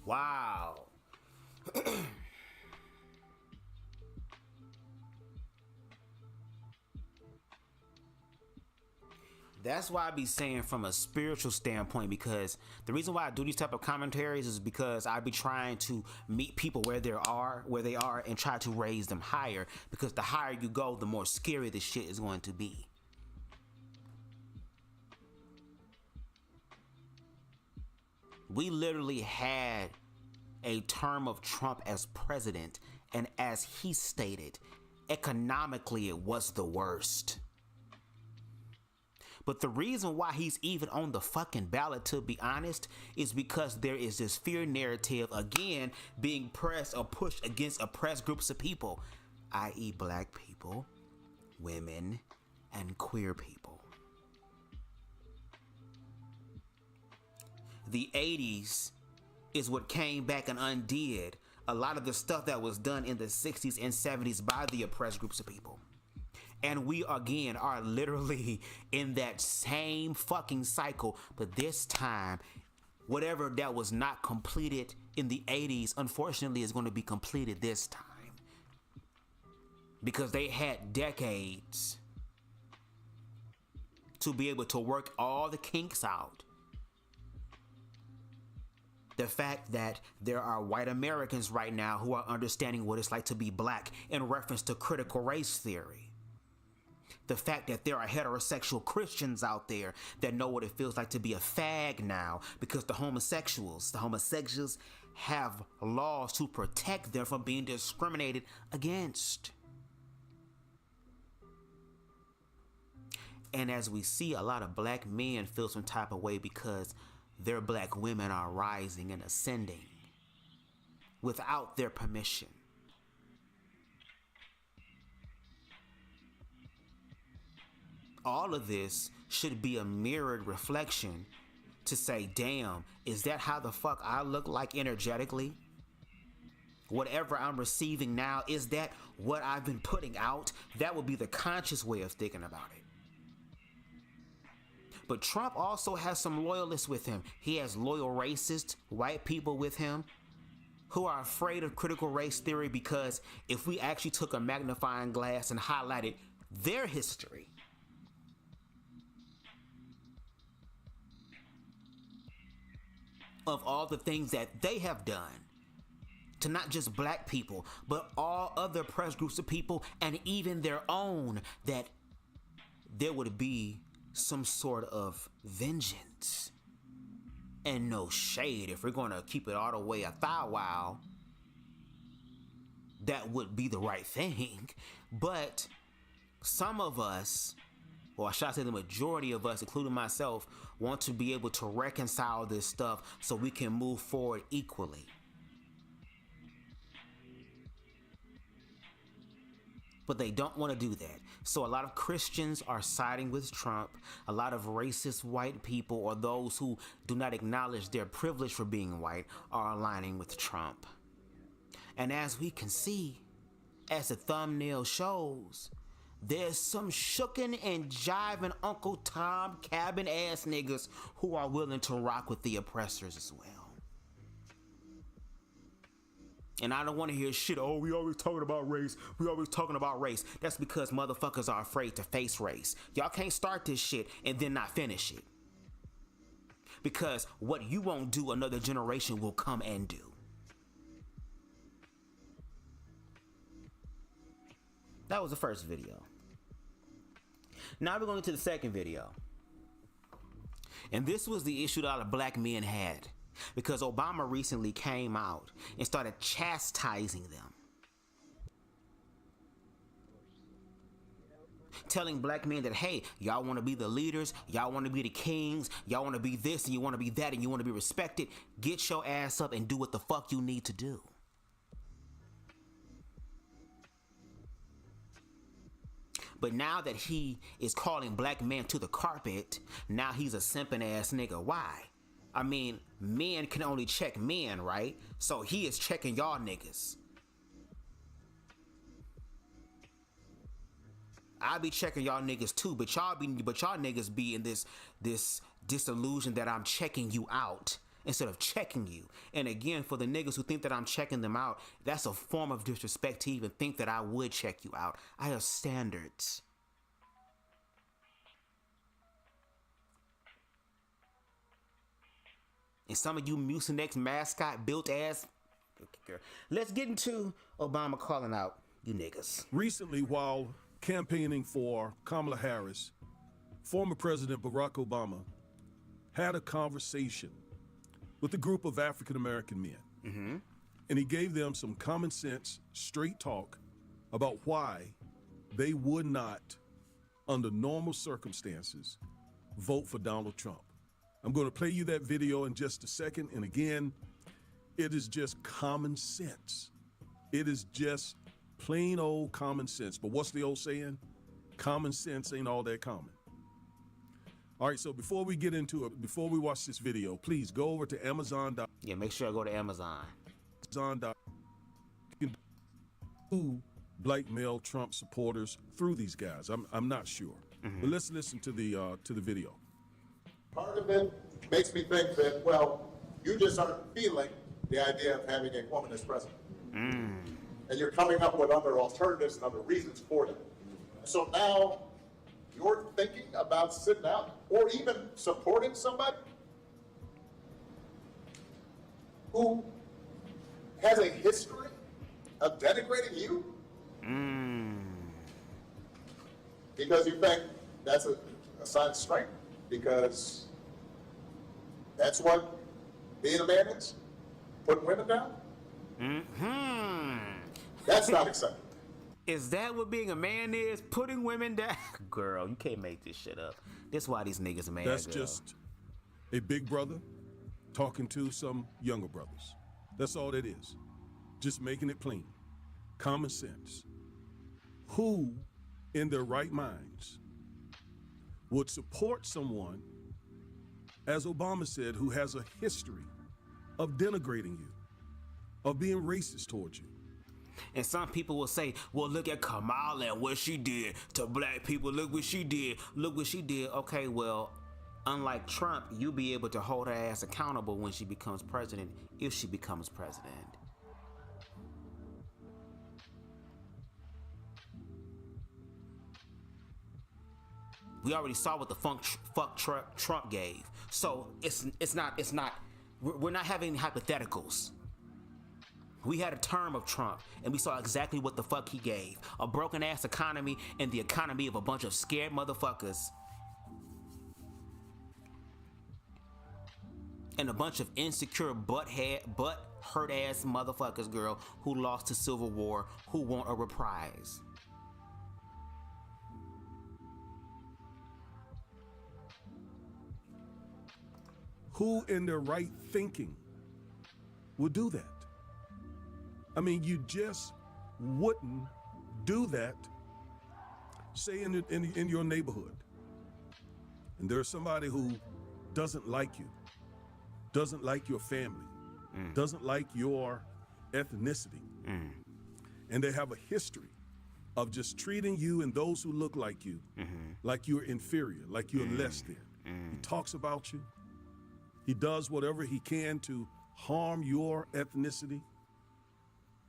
Wow. That's why I be saying from a spiritual standpoint, because the reason why I do these type of commentaries is because I be trying to meet people where they are, and try to raise them higher, because the higher you go, the more scary this shit is going to be. We literally had a term of Trump as president, and as he stated, economically it was the worst. But the reason why he's even on the fucking ballot, to be honest, is because there is this fear narrative, again, being pressed or pushed against oppressed groups of people, i.e. black people, women, and queer people. The 80s is what came back and undid a lot of the stuff that was done in the 60s and 70s by the oppressed groups of people. And we, again, are literally in that same fucking cycle. But this time, whatever that was not completed in the 80s, unfortunately, is going to be completed this time. Because they had decades to be able to work all the kinks out. The fact that there are white Americans right now who are understanding what it's like to be black in reference to critical race theory. The fact that there are heterosexual Christians out there that know what it feels like to be a fag now, because the homosexuals have laws to protect them from being discriminated against. And as we see, a lot of black men feel some type of way because their black women are rising and ascending without their permission. All of this should be a mirrored reflection to say, damn, is that how the fuck I look like energetically? Whatever I'm receiving now, is that what I've been putting out? That would be the conscious way of thinking about it. But Trump also has some loyalists with him. He has loyal racist white people with him who are afraid of critical race theory, because if we actually took a magnifying glass and highlighted their history, of all the things that they have done to not just black people, but all other oppressed groups of people, and even their own, that there would be some sort of vengeance. And no shade, if we're going to keep it all the way a thou wow, that would be the right thing. But some of us, or should I say the majority of us, including myself, want to be able to reconcile this stuff so we can move forward equally. But they don't want to do that. So a lot of Christians are siding with Trump. A lot of racist white people, or those who do not acknowledge their privilege for being white, are aligning with Trump. And as we can see, as the thumbnail shows, there's some shookin' and jiving Uncle Tom cabin ass niggas who are willing to rock with the oppressors as well. And I don't want to hear shit, oh, we always talking about race. We always talking about race. That's because motherfuckers are afraid to face race. Y'all can't start this shit and then not finish it. Because what you won't do, another generation will come and do. That was the first video. Now we're going to the second video. And this was the issue that all the black men had. Because Obama recently came out and started chastising them. Telling black men that, hey, y'all want to be the leaders, y'all want to be the kings, y'all want to be this and you want to be that and you want to be respected. Get your ass up and do what the fuck you need to do. But now that he is calling black men to the carpet, now he's a simping ass nigga. Why? I mean, men can only check men, right? So he is checking y'all niggas. I be checking y'all niggas too, but y'all niggas be in this disillusion that I'm checking you out instead of checking you. And again, for the niggas who think that I'm checking them out, that's a form of disrespect to even think that I would check you out. I have standards. And some of you Mucinex mascot built ass. Let's get into Obama calling out you niggas. Recently, while campaigning for Kamala Harris, former President Barack Obama had a conversation with a group of African American men. Mm-hmm. And he gave them some common sense, straight talk about why they would not, under normal circumstances, vote for Donald Trump. I'm going to play you that video in just a second. And again, it is just common sense. It is just plain old common sense. But what's the old saying? Common sense ain't all that common. All right, so before we get into it, before we watch this video, please go over to Amazon. Yeah, make sure I go to Amazon. You can do blackmail Trump supporters through these guys. I'm not sure. Mm-hmm. But let's listen to the video. Part of it makes me think that, well, you just aren't feeling the idea of having a woman as president. And you're coming up with other alternatives and other reasons for it. So now you're thinking about sitting out or even supporting somebody who has a history of denigrating you? Because you think that's a sign of strength? Because that's what being a man is? Putting women down? That's not acceptable. Is that what being a man is? Putting women down? Girl, you can't make this shit up. That's why these niggas are mad. That's just a big brother talking to some younger brothers. That's all that is. Just making it plain. Common sense. Who in their right minds would support someone, as Obama said, who has a history of denigrating you, of being racist towards you? And some people will say, well, look at Kamala and what she did to black people. Look what she did. Look what she did. Okay, well, unlike Trump, you'll be able to hold her ass accountable when she becomes president, if she becomes president. We already saw what the fuck Trump gave. So we're not having hypotheticals. We had a term of Trump, and we saw exactly what the fuck he gave. A broken ass economy and the economy of a bunch of scared motherfuckers. And a bunch of insecure butt hurt ass motherfuckers, girl, who lost to Civil War, who want a reprise. Who in their right thinking would do that? I mean, you just wouldn't do that say in your neighborhood, and there's somebody who doesn't like you, doesn't like your family, doesn't like your ethnicity, and they have a history of just treating you and those who look like you like you're inferior, like you're less than. He talks about you. He does whatever he can to harm your ethnicity,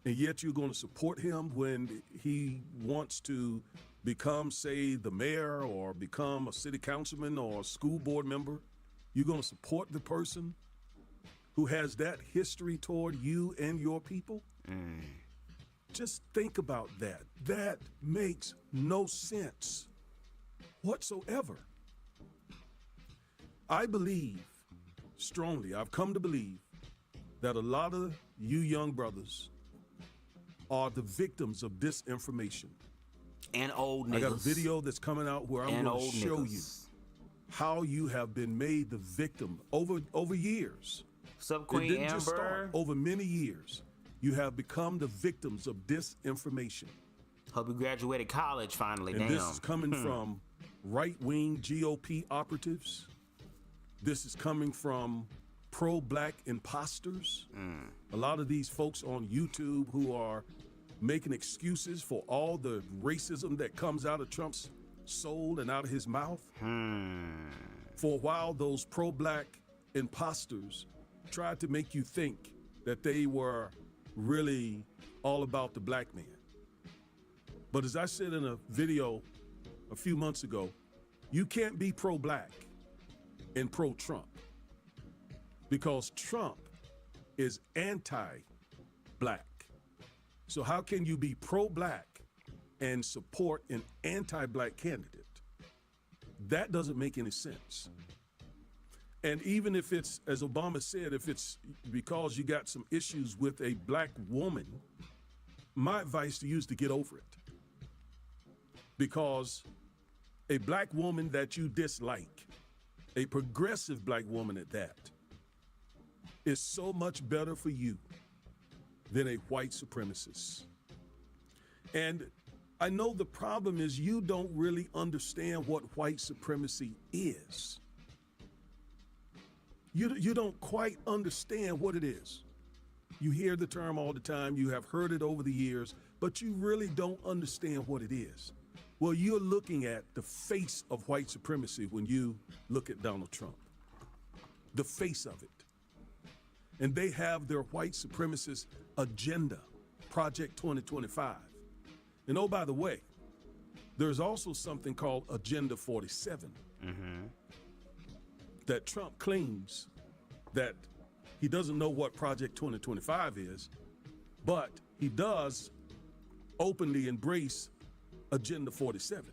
and yet you're going to support him when he wants to become, say, the mayor or become a city councilman or a school board member. You're going to support the person who has that history toward you and your people? Just think about that. That makes no sense whatsoever. I believe strongly, I've come to believe, that a lot of you young brothers are the victims of disinformation. And old niggas. I got a video that's coming out where I'm going to show you how you have been made the victim over years. What's up, It Queen didn't just start. Amber? Over many years, you have become the victims of disinformation. Hope you graduated college finally. And Damn. this is coming from right-wing GOP operatives. This is coming from pro-black imposters. A lot of these folks on YouTube who are making excuses for all the racism that comes out of Trump's soul and out of his mouth. For a while, those pro-black imposters tried to make you think that they were really all about the black man. But as I said in a video a few months ago, you can't be pro-black and pro-Trump, because Trump is anti-black. So how can you be pro-black and support an anti-black candidate? That doesn't make any sense. And even if it's, as Obama said, if it's because you got some issues with a black woman, my advice to you is to get over it. Because a black woman that you dislike, a progressive black woman at that, is so much better for you than a white supremacist. And I know the problem is you don't really understand what white supremacy is. You don't quite understand what it is. You hear the term all the time, you have heard it over the years, but you really don't understand what it is. Well, you're looking at the face of white supremacy when you look at Donald Trump. The face of it. And they have their white supremacist agenda, Project 2025. And oh, by the way, there's also something called Agenda 47 that Trump claims that he doesn't know what Project 2025 is, but he does openly embrace Agenda 47.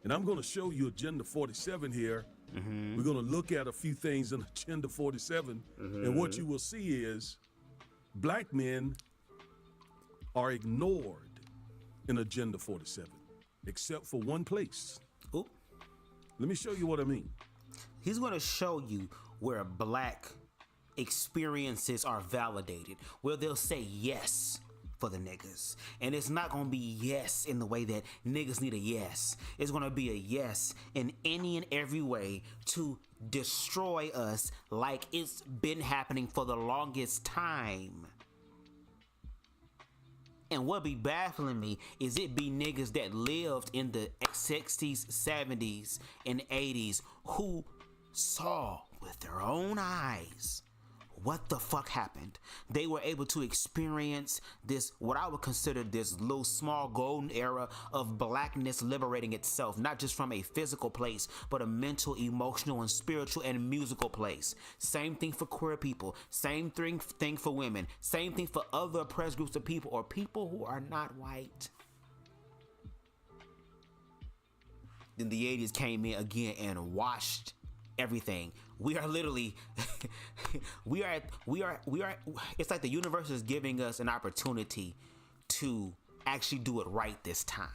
And I'm going to show you Agenda 47 here. We're going to look at a few things in Agenda 47, and what you will see is black men are ignored in Agenda 47, except for one place. Oop. Let me show you what I mean. He's going to show you where black experiences are validated, where they'll say yes for the niggas. And it's not going to be yes in the way that niggas need a yes. It's going to be a yes in any and every way to destroy us, like it's been happening for the longest time. And what be baffling me is it be niggas that lived in the 60s, 70s, and 80s who saw with their own eyes what the fuck happened. They were able to experience this, what I would consider this little small golden era of blackness liberating itself, not just from a physical place, but a mental, emotional, and spiritual and musical place. Same thing for queer people, same thing for women, same thing for other oppressed groups of people or people who are not white. Then the 80s came in again and washed everything. We are literally we are it's like the universe is giving us an opportunity to actually do it right this time.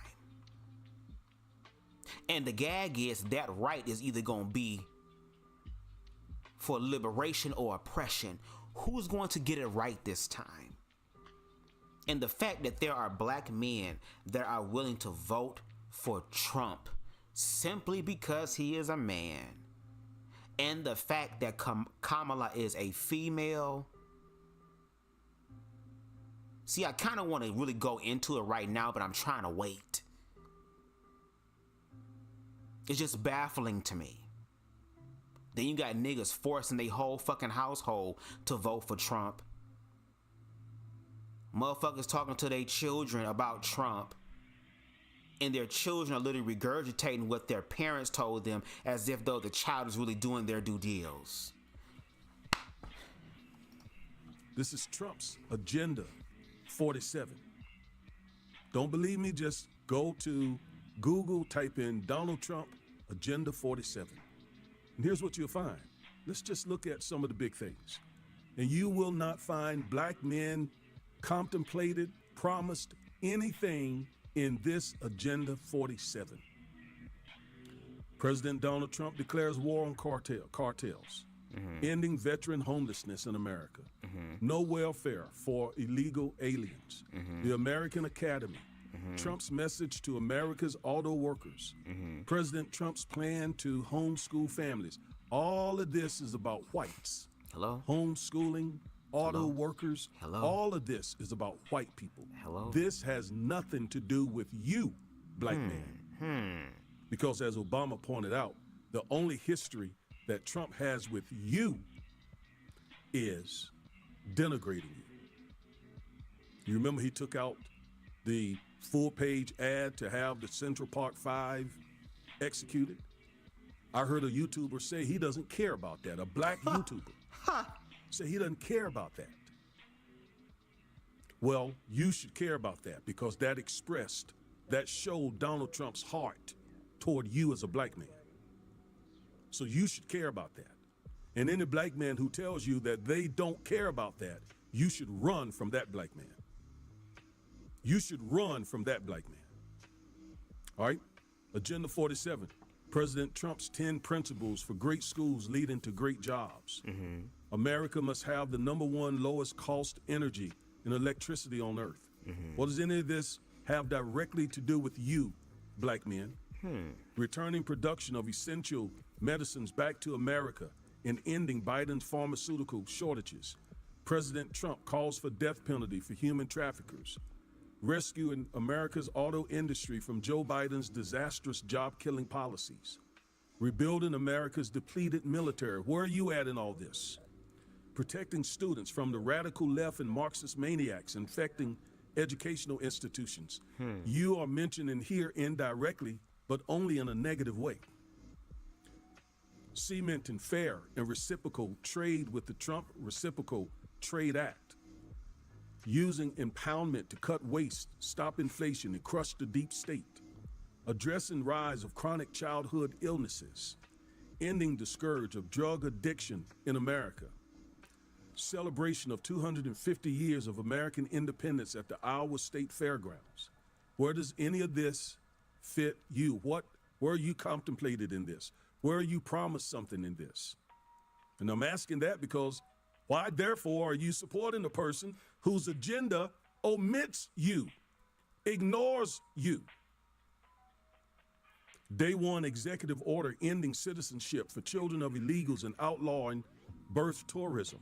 And the gag is that right is either going to be for liberation or oppression. Who's going to get it right this time? And the fact that there are black men that are willing to vote for Trump simply because he is a man. And the fact that Kamala is a female. See, I kind of want to really go into it right now, but I'm trying to wait. It's just baffling to me. Then you got niggas forcing their whole fucking household to vote for Trump. Motherfuckers talking to their children about Trump. And their children are literally regurgitating what their parents told them as if though the child is really doing their due deals. This is Trump's Agenda 47. Don't believe me? Just go to Google, type in Donald Trump Agenda 47. And here's what you'll find. Let's just look at some of the big things. And you will not find black men contemplated, promised anything in this Agenda 47. President Donald Trump declares war on cartels, ending veteran homelessness in America, no welfare for illegal aliens, the American Academy, Trump's message to America's auto workers, President Trump's plan to homeschool families. All of this is about whites. Hello? Homeschooling, auto workers. Hello? All of this is about white people. Hello? This has nothing to do with you, black man. Because as Obama pointed out, the only history that Trump has with you is denigrating you. You remember he took out the full-page ad to have the Central Park 5 executed? I heard a YouTuber say he doesn't care about that, a black YouTuber. Say he doesn't care about that. Well, you should care about that because that showed Donald Trump's heart toward you as a black man. So you should care about that. And any black man who tells you that they don't care about that, you should run from that black man. You should run from that black man. All right? Agenda 47, President Trump's 10 principles for great schools leading to great jobs. America must have the #1 lowest cost energy and electricity on earth. What does any of this have directly to do with you, black men? Returning production of essential medicines back to America and ending Biden's pharmaceutical shortages. President Trump calls for death penalty for human traffickers. Rescuing America's auto industry from Joe Biden's disastrous job-killing policies. Rebuilding America's depleted military. Where are you at in all this? Protecting students from the radical left and Marxist maniacs infecting educational institutions. You are mentioned in here indirectly, but only in a negative way. Cementing fair and reciprocal trade with the Trump Reciprocal Trade Act. Using impoundment to cut waste, stop inflation, and crush the deep state. Addressing rise of chronic childhood illnesses. Ending the scourge of drug addiction in America. Celebration of 250 years of American independence at the Iowa State Fairgrounds. Where does any of this fit you? Where are you contemplated in this? Where are you promised something in this? And I'm asking that because why, therefore, are you supporting a person whose agenda omits you, ignores you? Day 1 executive order ending citizenship for children of illegals and outlawing birth tourism.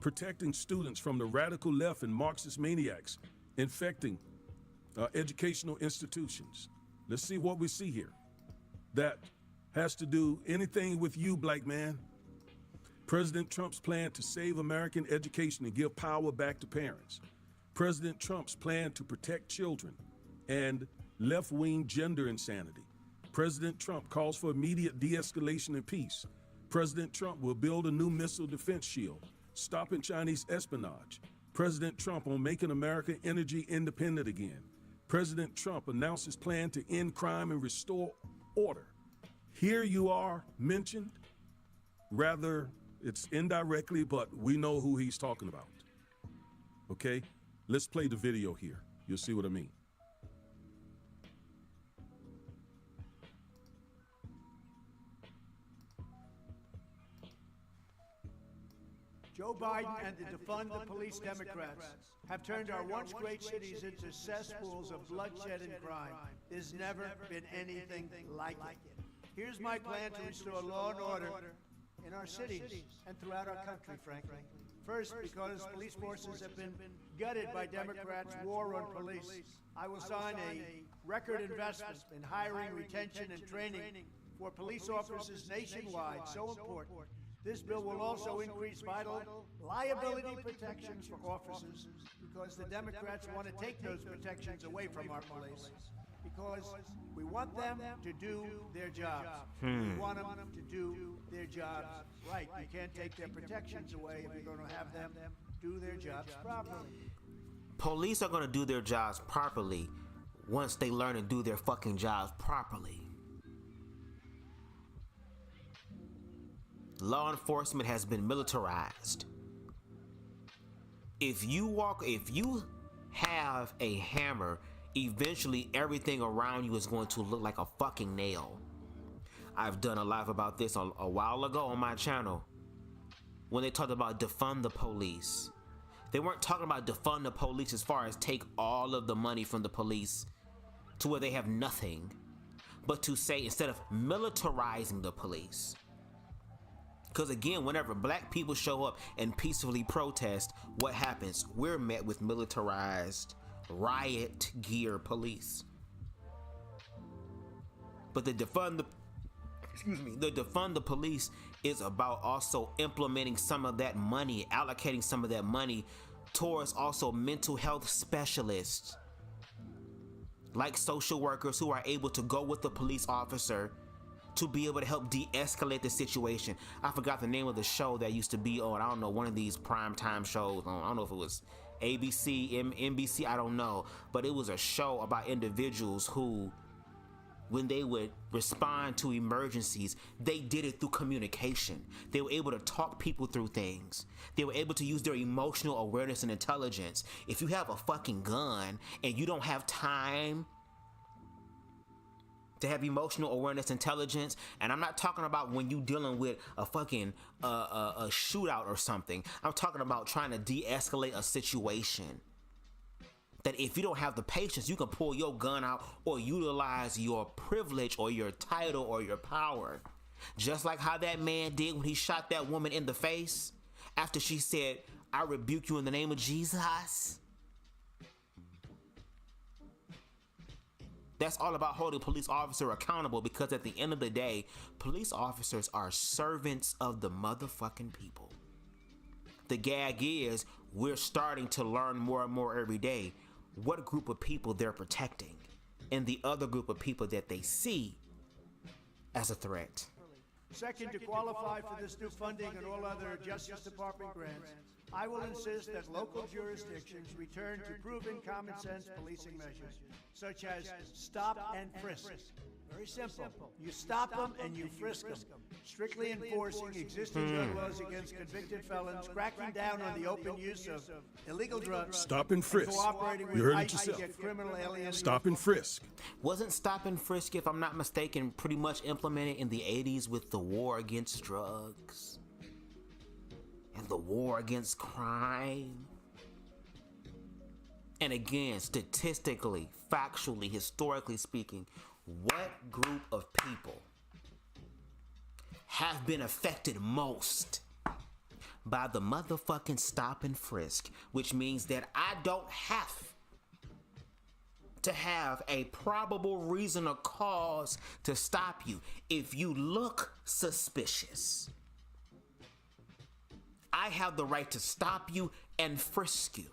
Protecting students from the radical left and Marxist maniacs infecting educational institutions. Let's see what we see here. That has to do anything with you, black man. President Trump's plan to save American education and give power back to parents. President Trump's plan to protect children and left-wing gender insanity. President Trump calls for immediate de-escalation and peace. President Trump will build a new missile defense shield, stopping Chinese espionage. President Trump on making America energy independent again. President Trump announces plan to end crime and restore order. Here you are mentioned, rather it's indirectly, but we know who he's talking about. Okay, let's play the video here. You'll see what I mean. Joe Biden and the defund the police Democrats have turned our once great cities into cesspools of bloodshed and crime. There's never been anything like it. Here's my plan to restore law and order in our cities and throughout our country, frankly. First, because police forces have been gutted by Democrats' war on police, I will sign a record investment in hiring, retention, and training for police officers nationwide, so important. This bill will also increase vital liability protections for officers because the Democrats want to take those protections away from our police. Because we want them to do their jobs. We want them to do their jobs right. You can't take their protections away if you're going to have them do their jobs properly. Police are going to do their jobs properly once they learn to do their fucking jobs properly. Law enforcement has been militarized. If you have a hammer, eventually everything around you is going to look like a fucking nail. I've done a live about this a while ago on my channel when they talked about defund the police. They weren't talking about defund the police as far as take all of the money from the police to where they have nothing, but to say instead of militarizing the police. Because again, whenever black people show up and peacefully protest, what happens? We're met with militarized riot gear police. But the defund the police is about also implementing some of that money, allocating some of that money towards also mental health specialists, like social workers who are able to go with the police officer to be able to help de-escalate the situation. I forgot the name of the show that used to be on, I don't know, one of these primetime shows. I don't know if it was ABC, NBC, I don't know. But it was a show about individuals who, when they would respond to emergencies, they did it through communication. They were able to talk people through things. They were able to use their emotional awareness and intelligence. If you have a fucking gun and you don't have time to have emotional awareness, intelligence, and I'm not talking about when you dealing with a fucking a shootout or something. I'm talking about trying to de-escalate a situation. That if you don't have the patience, you can pull your gun out or utilize your privilege or your title or your power. Just like how that man did when he shot that woman in the face after she said, "I rebuke you in the name of Jesus." That's all about holding a police officer accountable, because at the end of the day, police officers are servants of the motherfucking people. The gag is, we're starting to learn more and more every day what group of people they're protecting and the other group of people that they see as a threat. Second, to qualify for this new funding and all other Justice Department grants, I will insist that local jurisdictions return to proven common sense policing measures, such as stop and frisk. Very simple. You stop them and you frisk them. Strictly enforcing existing gun laws against convicted felons, cracking down on the open use of illegal drugs. Stop and frisk. Cooperating You with heard it ICE to yourself. get criminal aliens. Stop and frisk. Wasn't stop and frisk, if I'm not mistaken, pretty much implemented in the 80s with the war against drugs and the war against crime? And again, statistically, factually, historically speaking, what group of people have been affected most by the motherfucking stop and frisk? Which means that I don't have to have a probable reason or cause to stop you. If you look suspicious, I have the right to stop you and frisk you.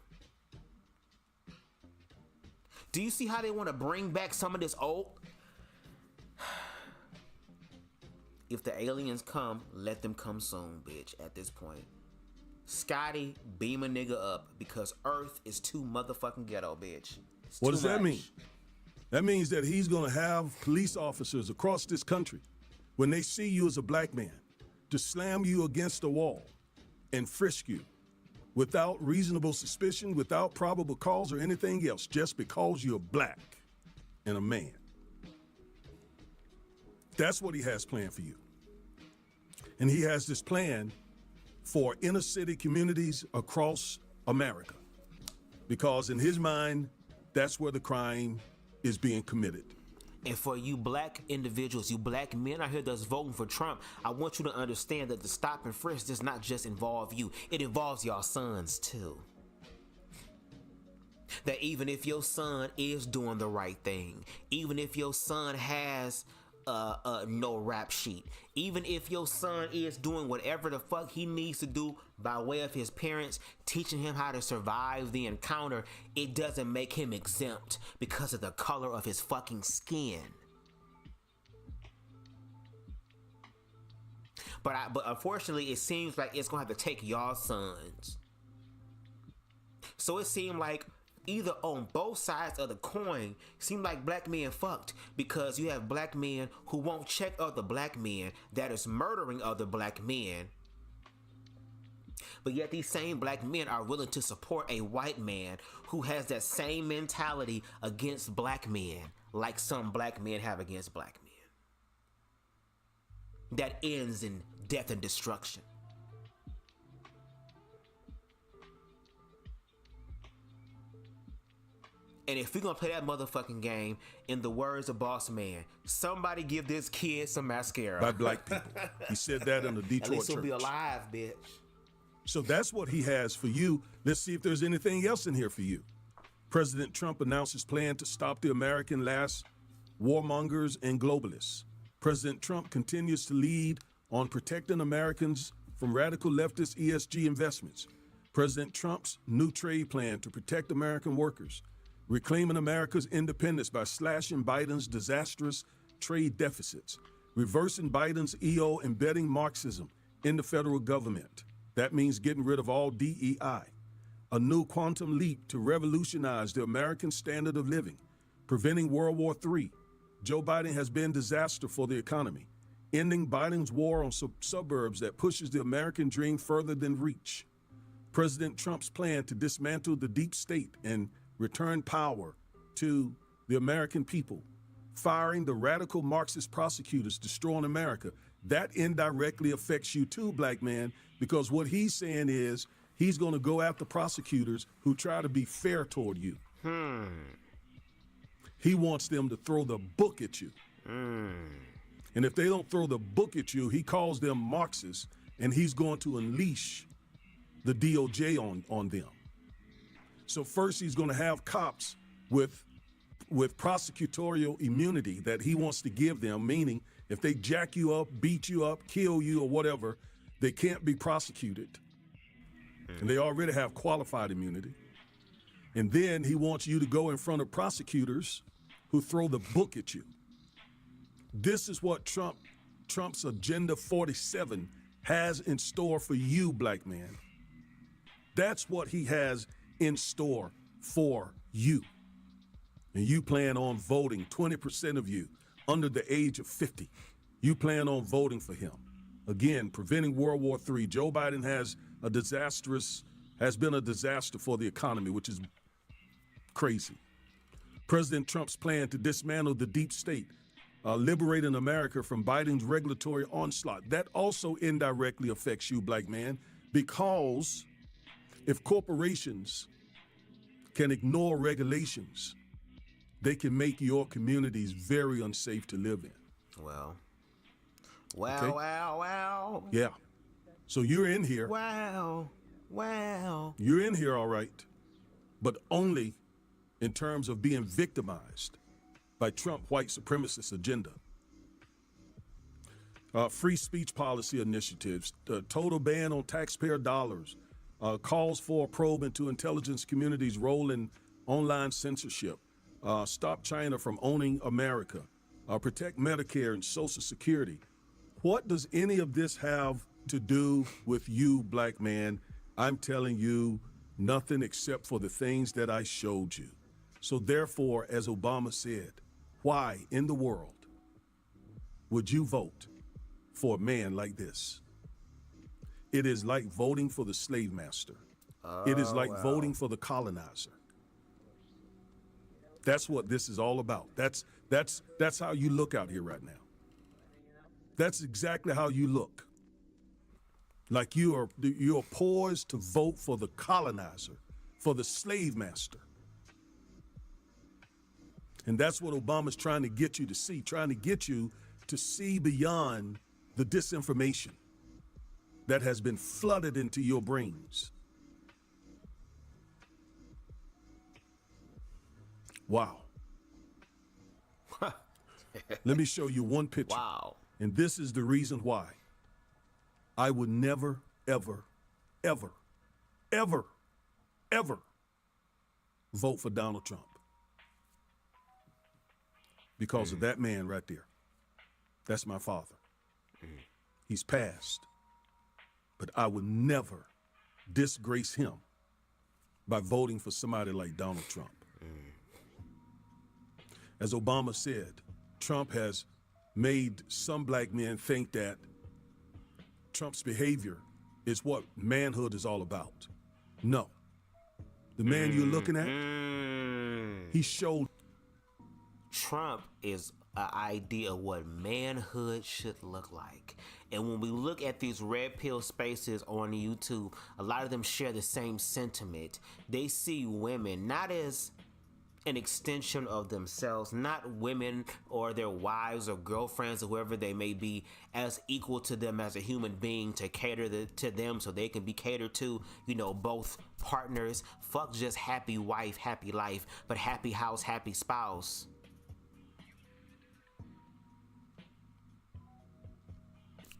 Do you see how they want to bring back some of this old? If the aliens come, let them come soon, bitch, at this point. Scotty, beam a nigga up, because Earth is too motherfucking ghetto, bitch. It's What too does that much. mean? That means that he's going to have police officers across this country, when they see you as a black man, to slam you against a wall and frisk you without reasonable suspicion, without probable cause or anything else, just because you're black and a man. That's what he has planned for you. And he has this plan for inner city communities across America, because in his mind, that's where the crime is being committed. And for you black individuals, you black men out here that's voting for Trump, I want you to understand that the stop and frisk does not just involve you. It involves y'all sons too. That even if your son is doing the right thing, even if your son has no rap sheet, even if your son is doing whatever the fuck he needs to do by way of his parents teaching him how to survive the encounter, it doesn't make him exempt because of the color of his fucking skin. But unfortunately, it seems like it's gonna have to take y'all sons. So it seemed like either on both sides of the coin seem like black men fucked, because you have black men who won't check other black men that is murdering other black men, but yet these same black men are willing to support a white man who has that same mentality against black men like some black men have against black men, that ends in death and destruction. And if we're gonna play that motherfucking game, in the words of Boss Man, somebody give this kid some mascara. By black people. He said that in the Detroit At least he'll church. be alive, bitch. So that's what he has for you. Let's see if there's anything else in here for you. President Trump announced his plan to stop the American last warmongers and globalists. President Trump continues to lead on protecting Americans from radical leftist ESG investments. President Trump's new trade plan to protect American workers, reclaiming America's independence by slashing Biden's disastrous trade deficits, reversing Biden's EO embedding Marxism in the federal government. That means getting rid of all DEI. A new quantum leap to revolutionize the American standard of living, preventing World War III. Joe Biden has been disaster for the economy, ending Biden's war on suburbs that pushes the American dream further than reach. President Trump's plan to dismantle the deep state and return power to the American people, firing the radical Marxist prosecutors, destroying America. That indirectly affects you too, black man, because what he's saying is he's going to go after prosecutors who try to be fair toward you. He wants them to throw the book at you. And if they don't throw the book at you, he calls them Marxists, and he's going to unleash the DOJ on them. So first he's going to have cops with prosecutorial immunity that he wants to give them, meaning if they jack you up, beat you up, kill you or whatever, they can't be prosecuted. And they already have qualified immunity. And then he wants you to go in front of prosecutors who throw the book at you. This is what Trump's Agenda 47 has in store for you, black man. That's what he has in store for you. And you plan on voting, 20% of you under the age of 50. You plan on voting for him. Again, preventing World War III. Joe Biden has been a disaster for the economy, which is crazy. President Trump's plan to dismantle the deep state, liberating America from Biden's regulatory onslaught. That also indirectly affects you, black man, because if corporations can ignore regulations, they can make your communities very unsafe to live in. Wow. Okay? Wow. Yeah. So you're in here. Wow. You're in here, all right, but only in terms of being victimized by Trump white supremacist agenda. Free speech policy initiatives, total ban on taxpayer dollars, calls for a probe into intelligence community's role in online censorship, stop China from owning America, protect Medicare and Social Security. What does any of this have to do with you, black man? I'm telling you nothing except for the things that I showed you. So therefore, as Obama said, why in the world would you vote for a man like this? It is like voting for the slave master. It is like voting for the colonizer. That's what this is all about. That's how you look out here right now. That's exactly how you look. Like you're poised to vote for the colonizer, for the slave master. And that's what Obama's trying to get you to see, trying to get you to see beyond the disinformation that has been flooded into your brains. Wow. Let me show you one picture. Wow. And this is the reason why I would never, ever, ever, ever, ever vote for Donald Trump. Because of that man right there. That's my father. He's passed. But I would never disgrace him by voting for somebody like Donald Trump. As Obama said, Trump has made some black men think that Trump's behavior is what manhood is all about. No. The man you're looking at, he showed. Trump is an idea of what manhood should look like. And when we look at these red pill spaces on YouTube, a lot of them share the same sentiment. They see women not as an extension of themselves, not women or their wives or girlfriends or whoever they may be, as equal to them as a human being to cater to them so they can be catered to, you know, both partners. Fuck just happy wife, happy life, but happy house, happy spouse.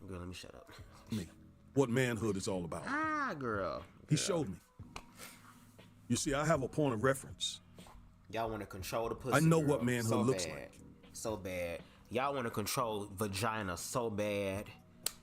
Girl, let me shut up. Me. What manhood is all about. Ah, girl. He showed me. You see, I have a point of reference. Y'all want to control the pussy. I know girl, what manhood so looks bad. like. So bad. Y'all want to control vagina so bad.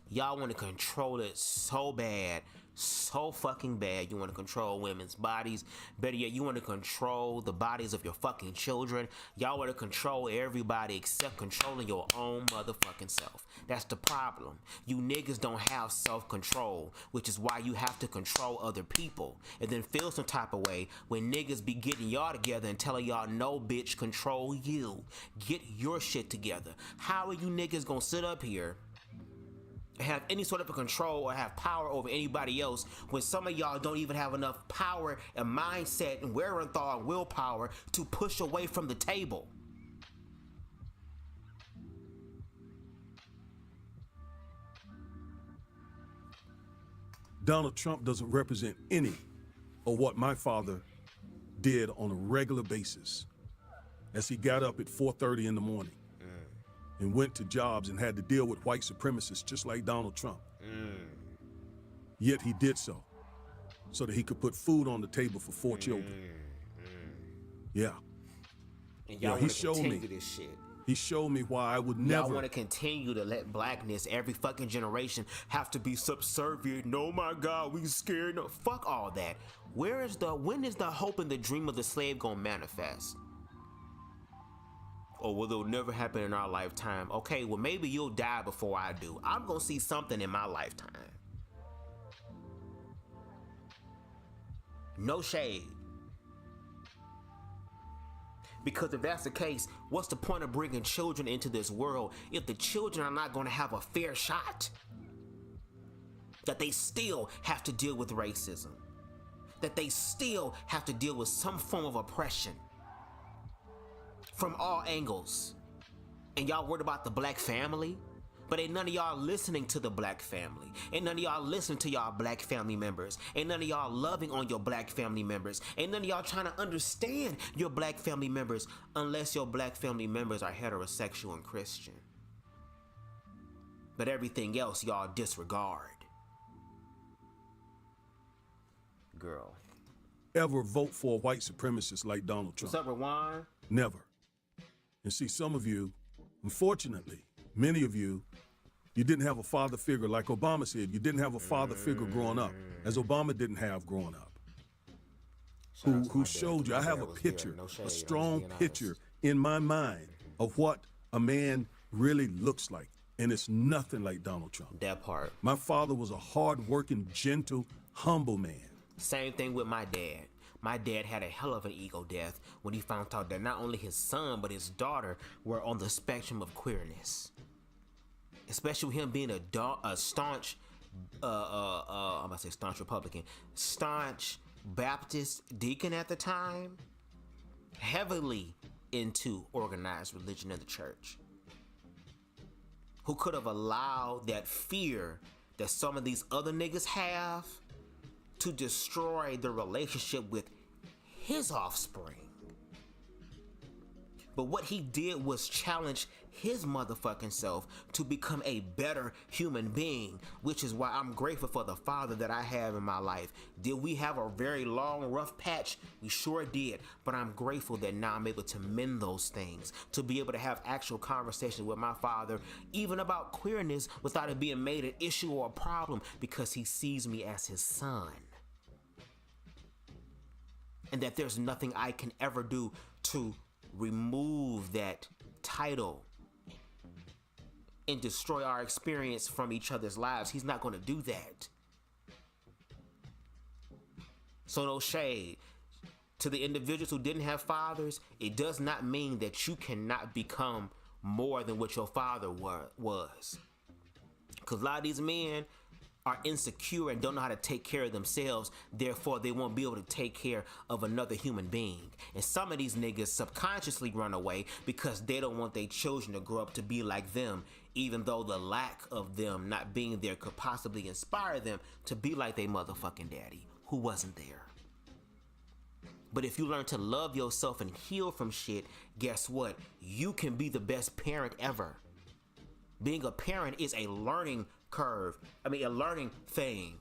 Y'all want to control it so bad. So fucking bad. You want to control women's bodies. Better yet, you want to control the bodies of your fucking children. Y'all want to control everybody except controlling your own motherfucking self. That's the problem. You niggas don't have self-control, which is why you have to control other people. And then feel some type of way when niggas be getting y'all together and telling y'all, no, bitch, control you. Get your shit together. How are you niggas gonna sit up here have any sort of a control or have power over anybody else when some of y'all don't even have enough power and mindset and wherewithal and willpower to push away from the table? Donald Trump doesn't represent any of what my father did on a regular basis as he got up at 4:30 in the morning and went to jobs and had to deal with white supremacists just like Donald Trump. Yet he did so that he could put food on the table for 4 children. Yeah. And y'all he want to showed continue me. this shit. He showed me why I would Y'all never. want to continue to let blackness, every fucking generation, have to be subservient. Oh my God, we scared. No, fuck all that. When is the hope and the dream of the slave gonna manifest? Or will it never happen in our lifetime? Okay, well maybe you'll die before I do. I'm gonna see something in my lifetime. No shade. Because if that's the case, what's the point of bringing children into this world if the children are not going to have a fair shot? That they still have to deal with racism. That they still have to deal with some form of oppression from all angles. And y'all worried about the black family? But ain't none of y'all listening to the black family. Ain't none of y'all listening to y'all black family members. Ain't none of y'all loving on your black family members. Ain't none of y'all trying to understand your black family members unless your black family members are heterosexual and Christian. But everything else y'all disregard. Girl. Ever vote for a white supremacist like Donald Trump. What's up, Rewan? Never. And see, some of you, unfortunately, many of you, you didn't have a father figure. Like Obama said, you didn't have a father figure growing up, as Obama didn't have growing up. Who showed you. I have a picture, a strong picture in my mind of what a man really looks like. And it's nothing like Donald Trump. That part. My father was a hard-working, gentle, humble man. Same thing with my dad. My dad had a hell of an ego death when he found out that not only his son, but his daughter were on the spectrum of queerness. Especially with him being a staunch, I'm about to say staunch Republican, staunch Baptist deacon at the time. Heavily into organized religion of the church, who could have allowed that fear that some of these other niggas have to destroy the relationship with his offspring. But what he did was challenge his motherfucking self to become a better human being, which is why I'm grateful for the father that I have in my life. Did we have a very long, rough patch? We sure did. But I'm grateful that now I'm able to mend those things, to be able to have actual conversations with my father, even about queerness, without it being made an issue or a problem, because he sees me as his son. And that there's nothing I can ever do to remove that title and destroy our experience from each other's lives. He's not going to do that. So no shade to the individuals who didn't have fathers. It does not mean that you cannot become more than what your father was. Because a lot of these men are insecure and don't know how to take care of themselves. Therefore, they won't be able to take care of another human being. And some of these niggas subconsciously run away because they don't want their children to grow up to be like them, even though the lack of them not being there could possibly inspire them to be like their motherfucking daddy, who wasn't there. But if you learn to love yourself and heal from shit, guess what? You can be the best parent ever. Being a parent is a learning curve. I mean, a learning thing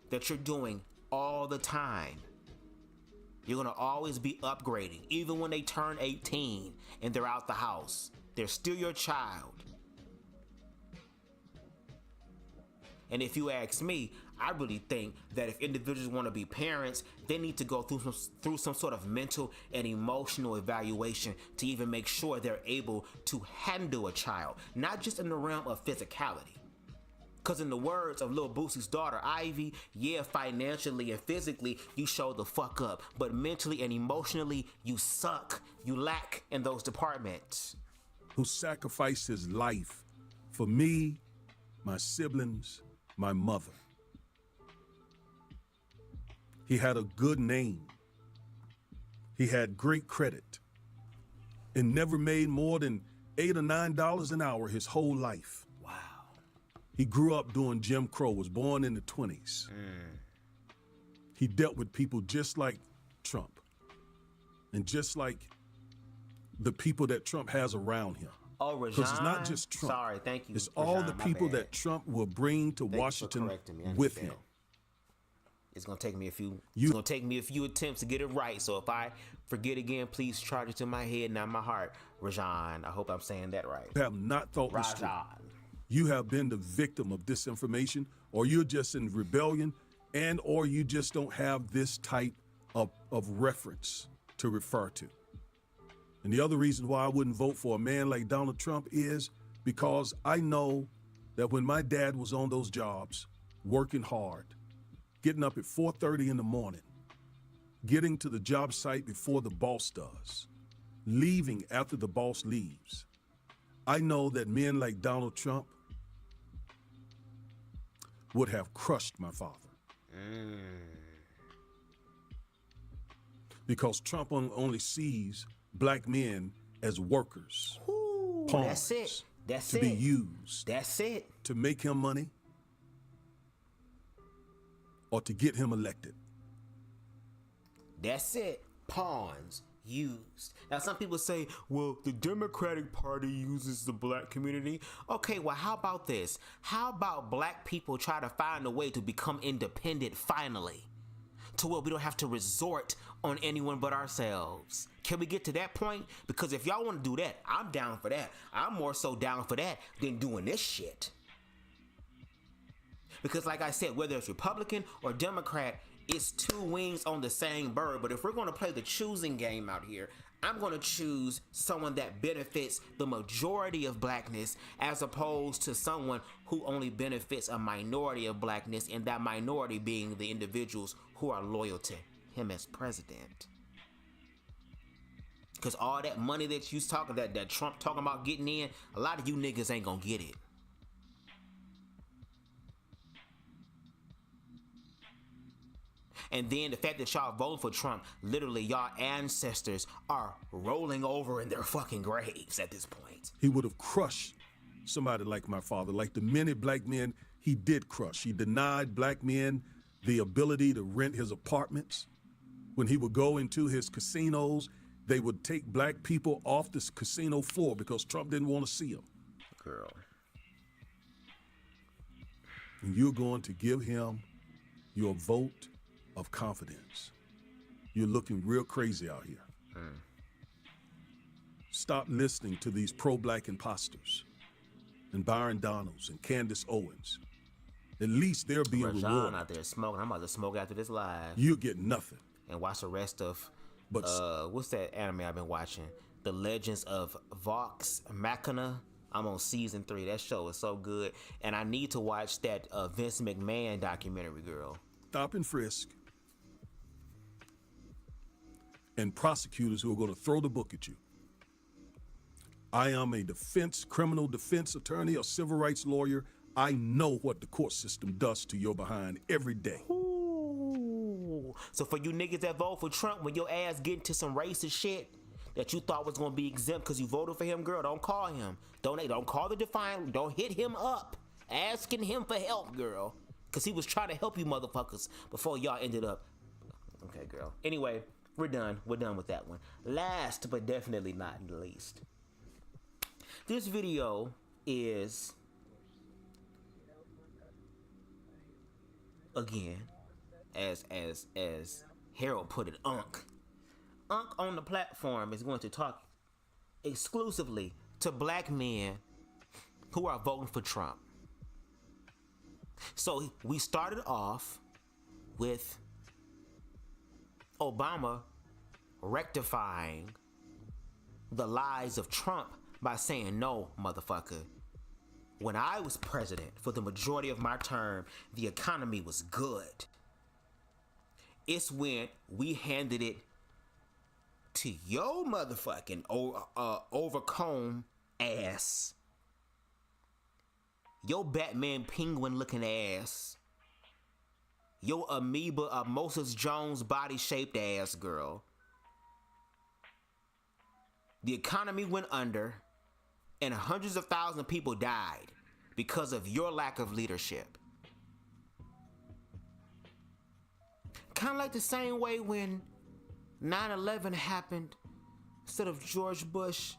that you're doing all the time. You're gonna always be upgrading. Even when they turn 18 and they're out the house, they're still your child. And if you ask me, I really think that if individuals want to be parents, they need to go through some sort of mental and emotional evaluation to even make sure they're able to handle a child, not just in the realm of physicality. Because in the words of Lil Boosie's daughter, Ivy, yeah, financially and physically, you show the fuck up. But mentally and emotionally, you suck. You lack in those departments. Who sacrificed his life for me, my siblings, my mother. He had a good name. He had great credit and never made more than $8 or $9 an hour his whole life. Wow. He grew up during Jim Crow, was born in the 20s. He dealt with people just like Trump and just like the people that Trump has around him. Oh, Rajan? Because it's not just Trump. Sorry, thank you. It's Rajan, all the my people bad. that Trump will bring to Thank Washington you for correcting me. I with understand. him. It's gonna take me a few. It's gonna take me a few attempts to get it right. So if I forget again, please charge it to my head, not my heart. Rajan, I hope I'm saying that right. Have not thought this through. Rajan. You have been the victim of disinformation, or you're just in rebellion, and or you just don't have this type of reference to refer to. And the other reason why I wouldn't vote for a man like Donald Trump is because I know that when my dad was on those jobs, working hard, getting up at 4:30 in the morning, getting to the job site before the boss does, leaving after the boss leaves, I know that men like Donald Trump would have crushed my father. Because Trump only sees black men as workers, pawns, That's it. That's to it. be used, That's it. to make him money or to get him elected. That's it. Pawns used. Now some people say, well, the Democratic Party uses the black community. Okay, well, how about this? How about black people try to find a way to become independent finally? To where we don't have to resort on anyone but ourselves. Can we get to that point? Because if y'all want to do that, I'm down for that. I'm more so down for that than doing this shit. Because like I said, whether it's Republican or Democrat, it's two wings on the same bird. But if we're going to play the choosing game out here, I'm going to choose someone that benefits the majority of blackness as opposed to someone who only benefits a minority of blackness, and that minority being the individuals who are loyal to him as president. Because all that money that you talking, that Trump talking about getting in, a lot of you niggas ain't going to get it. And then the fact that y'all voting for Trump, literally y'all ancestors are rolling over in their fucking graves at this point. He would have crushed somebody like my father, like the many black men he did crush. He denied black men the ability to rent his apartments. When he would go into his casinos, they would take black people off this casino floor because Trump didn't want to see them. Girl. And you're going to give him your vote of confidence. You're looking real crazy out here. Stop listening to these pro-black imposters and Byron Donalds and Candace Owens. At least they're being Rajon rewarded. out there smoking. I'm about to smoke after this live. You get nothing. And watch the rest of, But what's that anime I've been watching? The Legends of Vox Machina. I'm on season 3. That show is so good. And I need to watch that Vince McMahon documentary, girl. Stop and frisk. And prosecutors who are going to throw the book at you. I am a criminal defense attorney, a civil rights lawyer. I know what the court system does to your behind every day. Ooh. So for you niggas that vote for Trump, when your ass get into some racist shit that you thought was gonna be exempt because you voted for him, girl, don't call him. Don't call the Defiant. Don't hit him up asking him for help, girl, because he was trying to help you motherfuckers before y'all ended up. Okay, girl. Anyway, we're done. We're done with that one. Last but definitely not least, this video is, again, as Harold put it, Unc on the platform is going to talk exclusively to black men who are voting for Trump. So we started off with Obama rectifying the lies of Trump by saying, no, motherfucker, when I was president for the majority of my term, the economy was good. It's when we handed it to your motherfucking overcomb ass, your Batman penguin looking ass, your amoeba Moses Jones body shaped ass, girl. The economy went under and hundreds of thousands of people died because of your lack of leadership. Kind of like the same way when 9/11 happened, instead of George Bush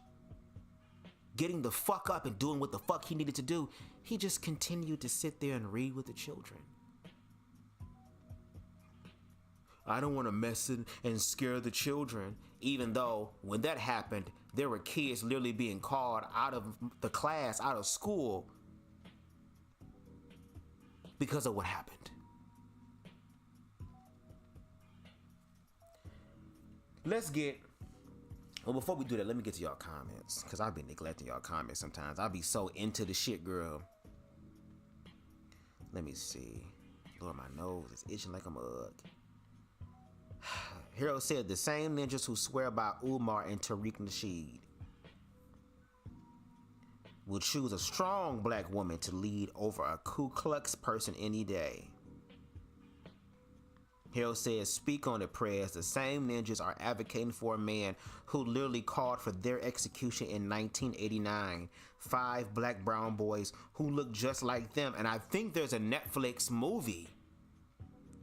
getting the fuck up and doing what the fuck he needed to do, he just continued to sit there and read with the children. I don't want to mess it and scare the children, even though when that happened, there were kids literally being called out of the class, out of school, because of what happened. Let's get, well, before we do that, let me get to y'all comments, because I've been neglecting y'all comments sometimes. I'll be so into the shit, girl. Let me see. Lord, my nose is itching like a mug. Harold said the same ninjas who swear by Umar and Tariq Nasheed will choose a strong black woman to lead over a Ku Klux person any day. Harold says, speak on it, prayers. The same ninjas are advocating for a man who literally called for their execution in 1989. 5 black brown boys who look just like them. And I think there's a Netflix movie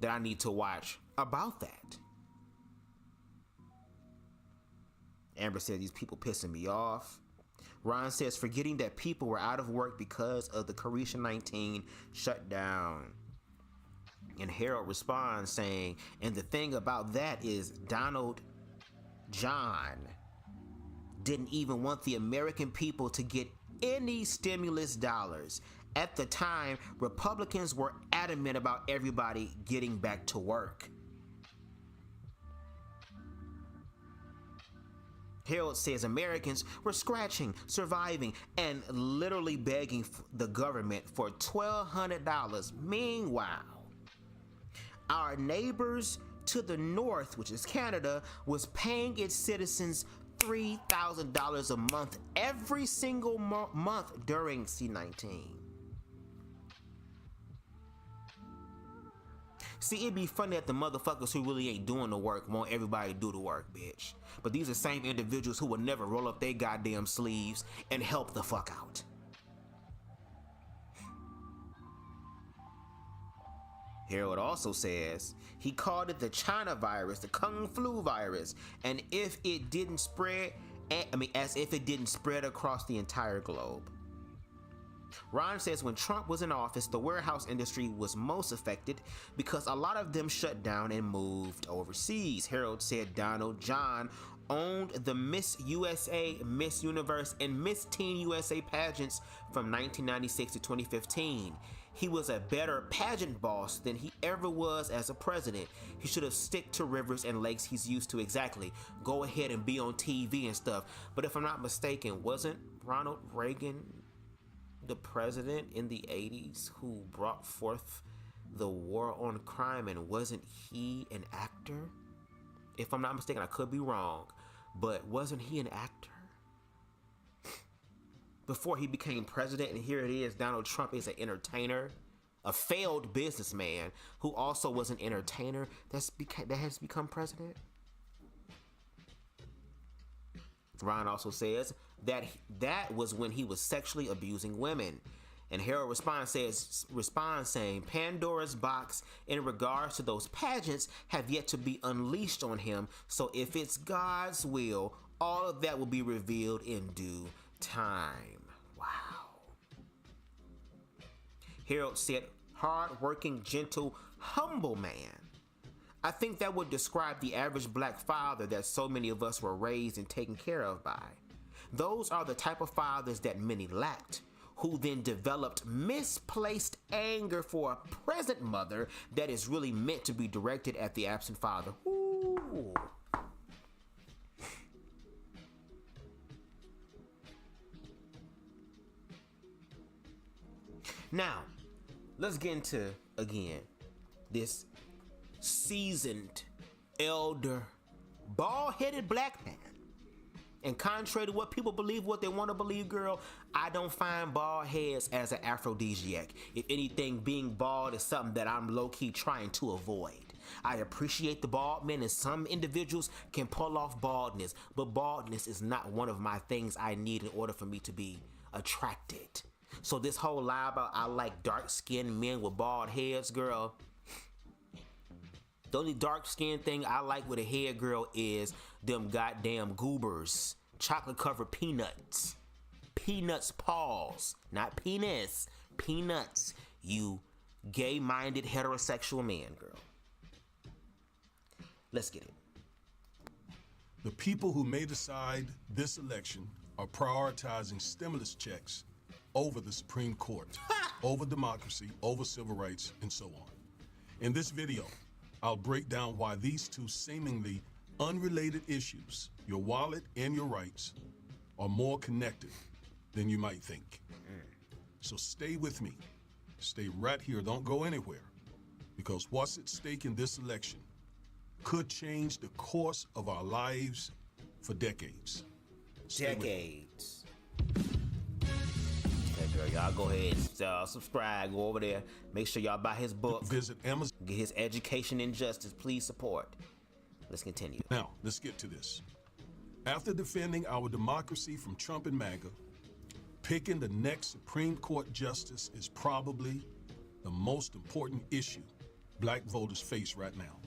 that I need to watch about that. Amber said, these people pissing me off. Ron says, forgetting that people were out of work because of the Carisha-19 shutdown. And Harold responds saying, and the thing about that is Donald John didn't even want the American people to get any stimulus dollars. At the time, Republicans were adamant about everybody getting back to work. Harold says Americans were scratching, surviving, and literally begging the government for $1,200. Meanwhile, our neighbors to the north, which is Canada, was paying its citizens $3,000 a month every single month during C-19. See, it'd be funny that the motherfuckers who really ain't doing the work want everybody to do the work, bitch. But these are the same individuals who will never roll up their goddamn sleeves and help the fuck out. Harold also says he called it the China virus, the Kung Flu virus, and if it didn't spread, as if it didn't spread across the entire globe. Ron says when Trump was in office, the warehouse industry was most affected because a lot of them shut down and moved overseas. Harold said Donald John owned the Miss USA, Miss Universe, and Miss Teen USA pageants from 1996 to 2015. He was a better pageant boss than he ever was as a president. He should have stick to rivers and lakes he's used to. Exactly. Go ahead and be on TV and stuff. But if I'm not mistaken, wasn't Ronald Reagan the president in the 80s who brought forth the war on crime, and wasn't he an actor? If I'm not mistaken, I could be wrong, but wasn't he an actor before he became president? And here it is, Donald Trump is an entertainer, a failed businessman who also was an entertainer that has become president. Ron also says that was when he was sexually abusing women. And Harold responds saying Pandora's box in regards to those pageants have yet to be unleashed on him. So if it's God's will, all of that will be revealed in due time. Wow. Harold said hard-working, gentle, humble man. I think that would describe the average black father that so many of us were raised and taken care of by. Those are the type of fathers that many lacked, who then developed misplaced anger for a present mother that is really meant to be directed at the absent father. Ooh. Now, let's get into, again, this seasoned, elder, bald-headed black man. And contrary to what people believe, what they want to believe, girl, I don't find bald heads as an aphrodisiac. If anything, being bald is something that I'm low-key trying to avoid. I appreciate the bald men, and some individuals can pull off baldness, but baldness is not one of my things I need in order for me to be attracted. So this whole lie about I like dark-skinned men with bald heads, girl, the only dark-skinned thing I like with a head, girl, is them goddamn goobers. Chocolate-covered peanuts. Peanuts paws. Not penis. Peanuts. You gay-minded heterosexual man, girl. Let's get it. The people who may decide this election are prioritizing stimulus checks over the Supreme Court, over democracy, over civil rights, and so on. In this video, I'll break down why these two seemingly unrelated issues, your wallet and your rights, are more connected than you might think. So stay with me. Stay right here. Don't go anywhere. Because what's at stake in this election could change the course of our lives for decades. Decades. Okay, girl, y'all go ahead and subscribe. Go over there. Make sure y'all buy his book. Visit Amazon. Get his Education in Justice. Please support. Let's continue. Now, let's get to this. After defending our democracy from Trump and MAGA, picking the next Supreme Court justice is probably the most important issue black voters face right now.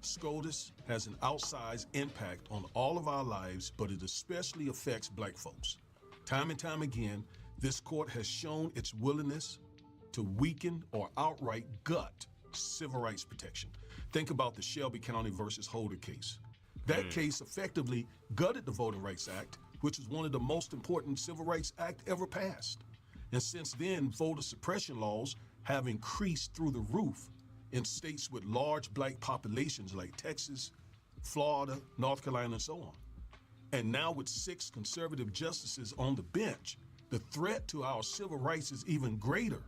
SCOTUS has an outsized impact on all of our lives, but it especially affects black folks. Time and time again, this court has shown its willingness to weaken or outright gut civil rights protection. Think about the Shelby County versus Holder case. That case effectively gutted the Voting Rights Act, which is one of the most important civil rights act ever passed. And since then, voter suppression laws have increased through the roof in states with large black populations like Texas, Florida, North Carolina, and so on. And now with 6 conservative justices on the bench, the threat to our civil rights is even greater,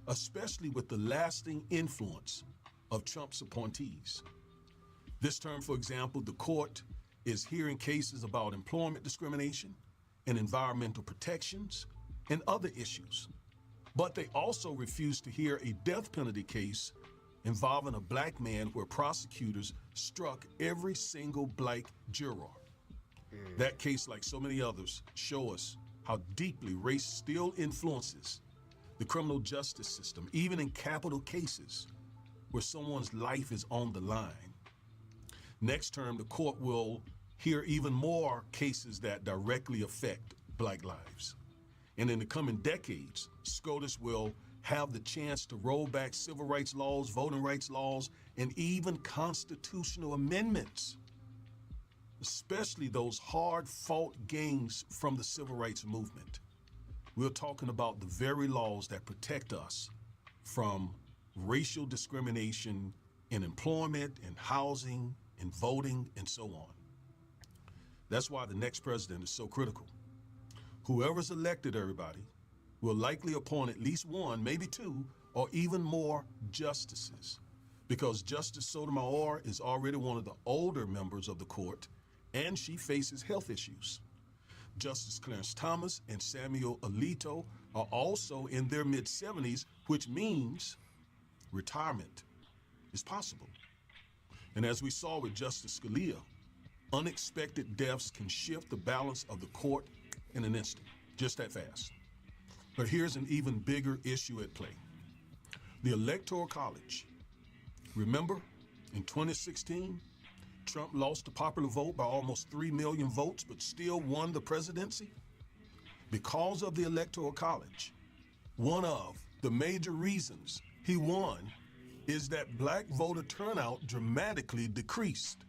especially with the lasting influence of Trump's appointees. This term, for example, the court is hearing cases about employment discrimination and environmental protections and other issues. But they also refuse to hear a death penalty case involving a black man where prosecutors struck every single black juror. That case, like so many others, show us how deeply race still influences the criminal justice system, even in capital cases where someone's life is on the line. Next term, the court will hear even more cases that directly affect black lives. And in the coming decades, SCOTUS will have the chance to roll back civil rights laws, voting rights laws, and even constitutional amendments, especially those hard-fought gains from the civil rights movement. We're talking about the very laws that protect us from racial discrimination in employment, in housing, in voting, and so on. That's why the next president is so critical. Whoever's elected, everybody, will likely appoint at least one, maybe two, or even more justices, because Justice Sotomayor is already one of the older members of the court, and she faces health issues. Justice Clarence Thomas and Samuel Alito are also in their mid-70s, which means retirement is possible. And as we saw with Justice Scalia, unexpected deaths can shift the balance of the court in an instant, just that fast. But here's an even bigger issue at play. The Electoral College. Remember, in 2016, Trump lost the popular vote by almost 3 million votes, but still won the presidency? Because of the Electoral College, one of the major reasons he won is that black voter turnout dramatically decreased,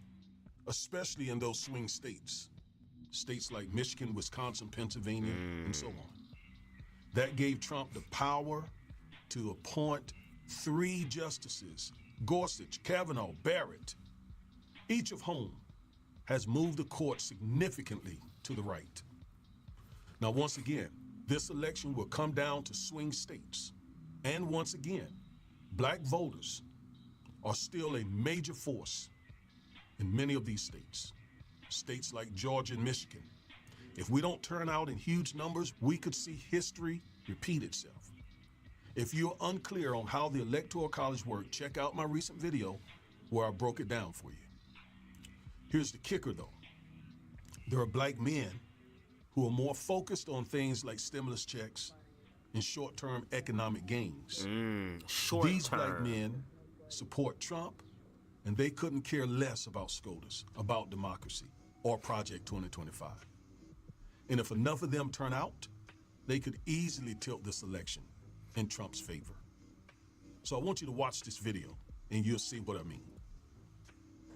especially in those swing states. States like Michigan, Wisconsin, Pennsylvania, and so on. That gave Trump the power to appoint 3 justices, Gorsuch, Kavanaugh, Barrett, each of whom has moved the court significantly to the right. Now, once again, this election will come down to swing states. And once again, black voters are still a major force in many of these states. States like Georgia and Michigan. If we don't turn out in huge numbers, we could see history repeat itself. If you're unclear on how the Electoral College works, check out my recent video where I broke it down for you. Here's the kicker, though. There are black men who are more focused on things like stimulus checks and short-term economic gains. These black men support Trump, and they couldn't care less about SCOTUS, about democracy, or Project 2025. And if enough of them turn out, they could easily tilt this election in Trump's favor. So I want you to watch this video, and you'll see what I mean.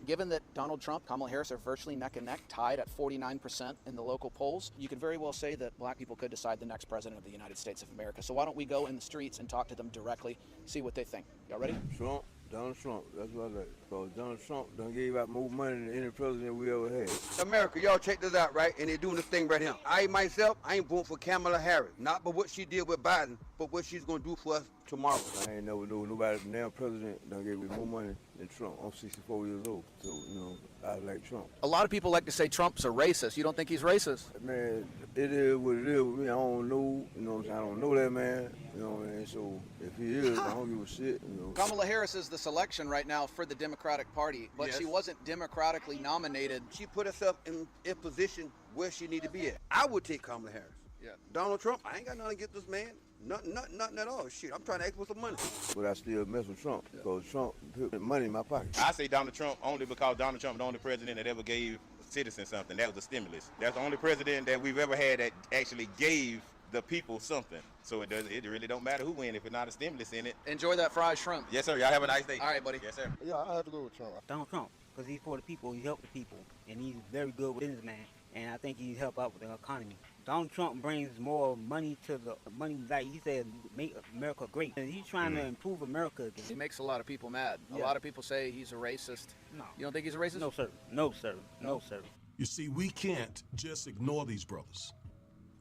Given that Donald Trump, Kamala Harris are virtually neck and neck, tied at 49% in the local polls, you could very well say that black people could decide the next president of the United States of America. So why don't we go in the streets and talk to them directly, see what they think. Y'all ready? Trump, Donald Trump, that's what I like. Because Donald Trump done gave out more money than any president we ever had. America, y'all check this out, right? And they're doing this thing right here. I myself, I ain't voting for Kamala Harris. Not for what she did with Biden, but what she's gonna do for us tomorrow. I ain't never know nobody, now president done gave me more money than Trump. I'm 64 years old, so, you know, I like Trump. A lot of people like to say Trump's a racist. You don't think he's racist? Man, it is what it is with me. I don't know, you know what I'm saying? I don't know that man, you know what I mean? So if he is, I don't give a shit, you know. Kamala Harris is the selection right now for the Democratic Party, but Yes. she wasn't democratically nominated. She put herself in a position where she need to be at. I would take Kamala Harris. Yeah. Donald Trump, I ain't got nothing against this man. Nothing at all. Shit, I'm trying to ask for some money. But I still mess with Trump, because Trump put money in my pocket. I say Donald Trump only because Donald Trump is the only president that ever gave citizens something. That was a stimulus. That's the only president that we've ever had that actually gave the people something. So it really don't matter who wins if it's not a stimulus in it. Enjoy that fried shrimp. Yes, sir. Y'all have a nice day. All right, buddy. Yes, sir. Yeah, I have to go with Trump. Donald Trump, because he's for the people, he helped the people, and he's very good businessman, and I think he help out with the economy. Donald Trump brings more money to the money, like he said, make America great. And he's trying to improve America again. He makes a lot of people mad. A Yeah. lot of people say he's a racist. No. You don't think he's a racist? No, sir. No, sir. No, sir. You see, we can't just ignore these brothers.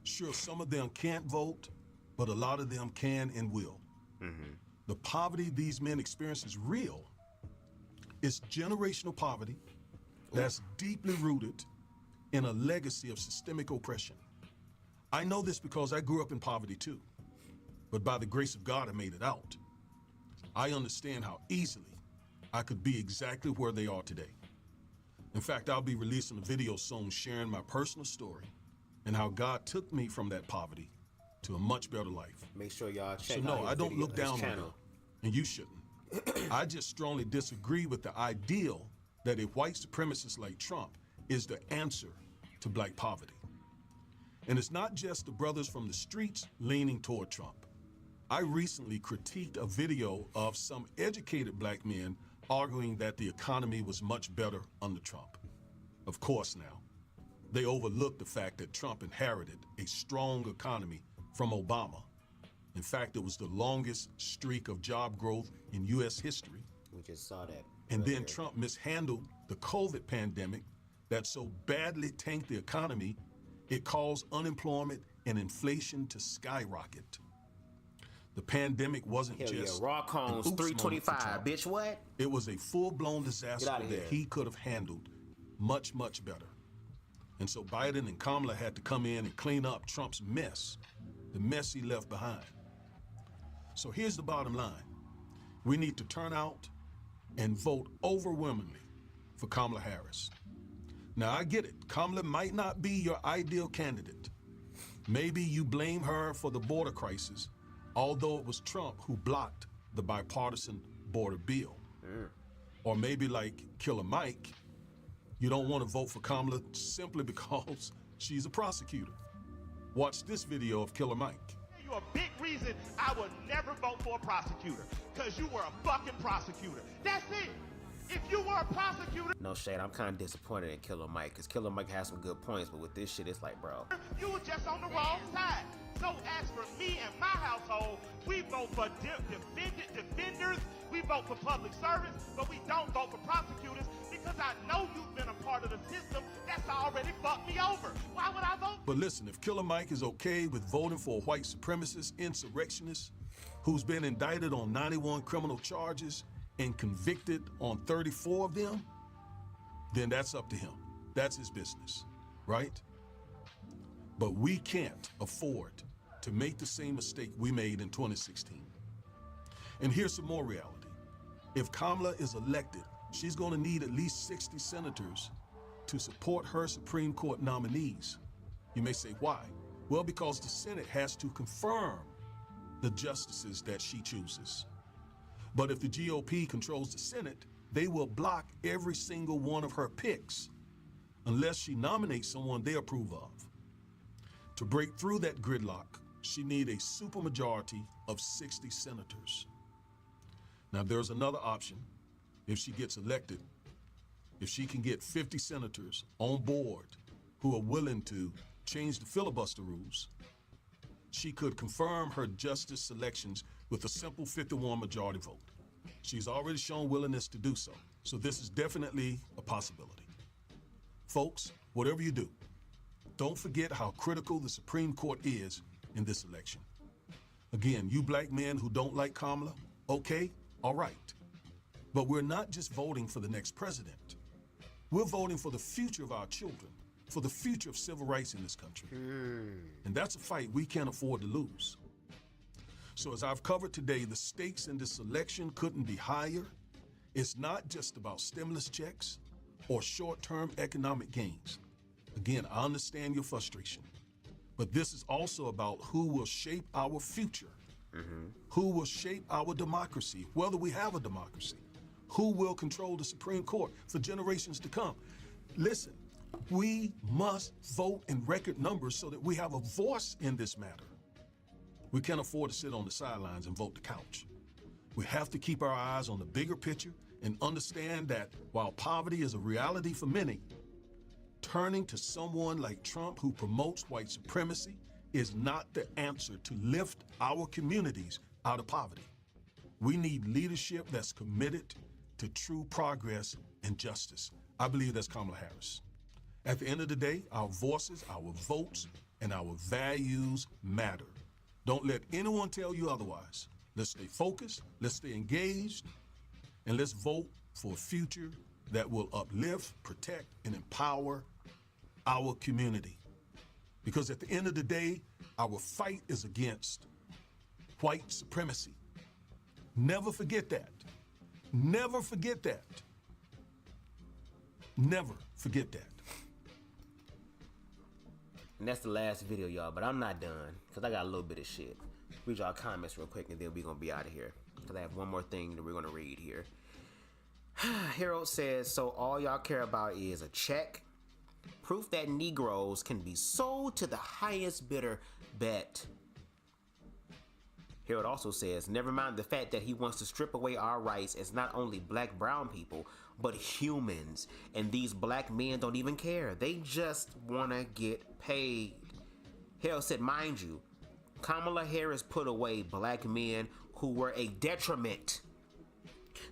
Sure, some of them can't vote, but a lot of them can and will. The poverty these men experience is real. It's generational poverty that's deeply rooted in a legacy of systemic oppression. I know this because I grew up in poverty too, but by the grace of God, I made it out. I understand how easily I could be exactly where they are today. In fact, I'll be releasing a video soon sharing my personal story and how God took me from that poverty to a much better life. Make sure y'all check So no, out his I don't video, look his down on channel. them, and you shouldn't. I just strongly disagree with the ideal that a white supremacist like Trump is the answer to black poverty. And it's not just the brothers from the streets leaning toward Trump. I recently critiqued a video of some educated black men arguing that the economy was much better under Trump. Of course now, they overlooked the fact that Trump inherited a strong economy from Obama. In fact, it was the longest streak of job growth in U.S. history. We just saw that. And earlier. then Trump mishandled the COVID pandemic that so badly tanked the economy, it caused unemployment and inflation to skyrocket. The pandemic wasn't Hell just yeah, raw cones, an oops moment for 325, Trump. bitch, what? It was a full-blown disaster Get outta that here. he could have handled much, much better. And so Biden and Kamala had to come in and clean up Trump's mess, the mess he left behind. So here's the bottom line. We need to turn out and vote overwhelmingly for Kamala Harris. Now, I get it. Kamala might not be your ideal candidate. Maybe you blame her for the border crisis, although it was Trump who blocked the bipartisan border bill. Or maybe like Killer Mike, you don't want to vote for Kamala simply because she's a prosecutor. Watch this video of Killer Mike. You're a big reason I would never vote for a prosecutor, because you were a fucking prosecutor. That's it. If you were a prosecutor, No shade, I'm kind of disappointed in Killer Mike, because Killer Mike has some good points, but with this shit, it's like, bro. you were just on the wrong side. So as for me and my household, we vote for defenders, we vote for public service, but we don't vote for prosecutors, because I know you've been a part of the system that's already fucked me over. Why would I vote? But listen, if Killer Mike is okay with voting for a white supremacist insurrectionist who's been indicted on 91 criminal charges and convicted on 34 of them, then that's up to him. That's his business, right? But we can't afford to make the same mistake we made in 2016. And here's some more reality. If Kamala is elected, she's going to need at least 60 senators to support her Supreme Court nominees. You may say, why? Well, because the Senate has to confirm the justices that she chooses. But if the GOP controls the Senate, they will block every single one of her picks unless she nominates someone they approve of. To break through that gridlock, she needs a supermajority of 60 senators. Now, there's another option. If she gets elected, if she can get 50 senators on board who are willing to change the filibuster rules, she could confirm her justice selections with a simple 51 majority vote. She's already shown willingness to do so, so this is definitely a possibility. Folks, whatever you do, don't forget how critical the Supreme Court is in this election. Again, you black men who don't like Kamala, okay, all right. But we're not just voting for the next president. We're voting for the future of our children, for the future of civil rights in this country. And that's a fight we can't afford to lose. So as I've covered today, the stakes in this election couldn't be higher. It's not just about stimulus checks or short-term economic gains. Again, I understand your frustration, but this is also about who will shape our future, who will shape our democracy, whether we have a democracy, who will control the Supreme Court for generations to come. Listen, we must vote in record numbers so that we have a voice in this matter. We can't afford to sit on the sidelines and vote the couch. We have to keep our eyes on the bigger picture and understand that while poverty is a reality for many, turning to someone like Trump who promotes white supremacy is not the answer to lift our communities out of poverty. We need leadership that's committed to true progress and justice. I believe that's Kamala Harris. At the end of the day, our voices, our votes, and our values matter. Don't let anyone tell you otherwise. Let's stay focused, let's stay engaged, and let's vote for a future that will uplift, protect, and empower our community. Because at the end of the day, our fight is against white supremacy. Never forget that. Never forget that. Never forget that. And that's the last video, y'all, but I'm not done because I got a little bit of shit. Read y'all comments real quick and then we're going to be out of here because I have one more thing that we're going to read here. Harold says, so all y'all care about is a check, proof that Negroes can be sold to the highest bidder, bet. Harold also says, never mind the fact that he wants to strip away our rights as not only black, brown people, but humans. And these black men don't even care. They just want to get paid. Harold said, mind you, Kamala Harris put away black men who were a detriment.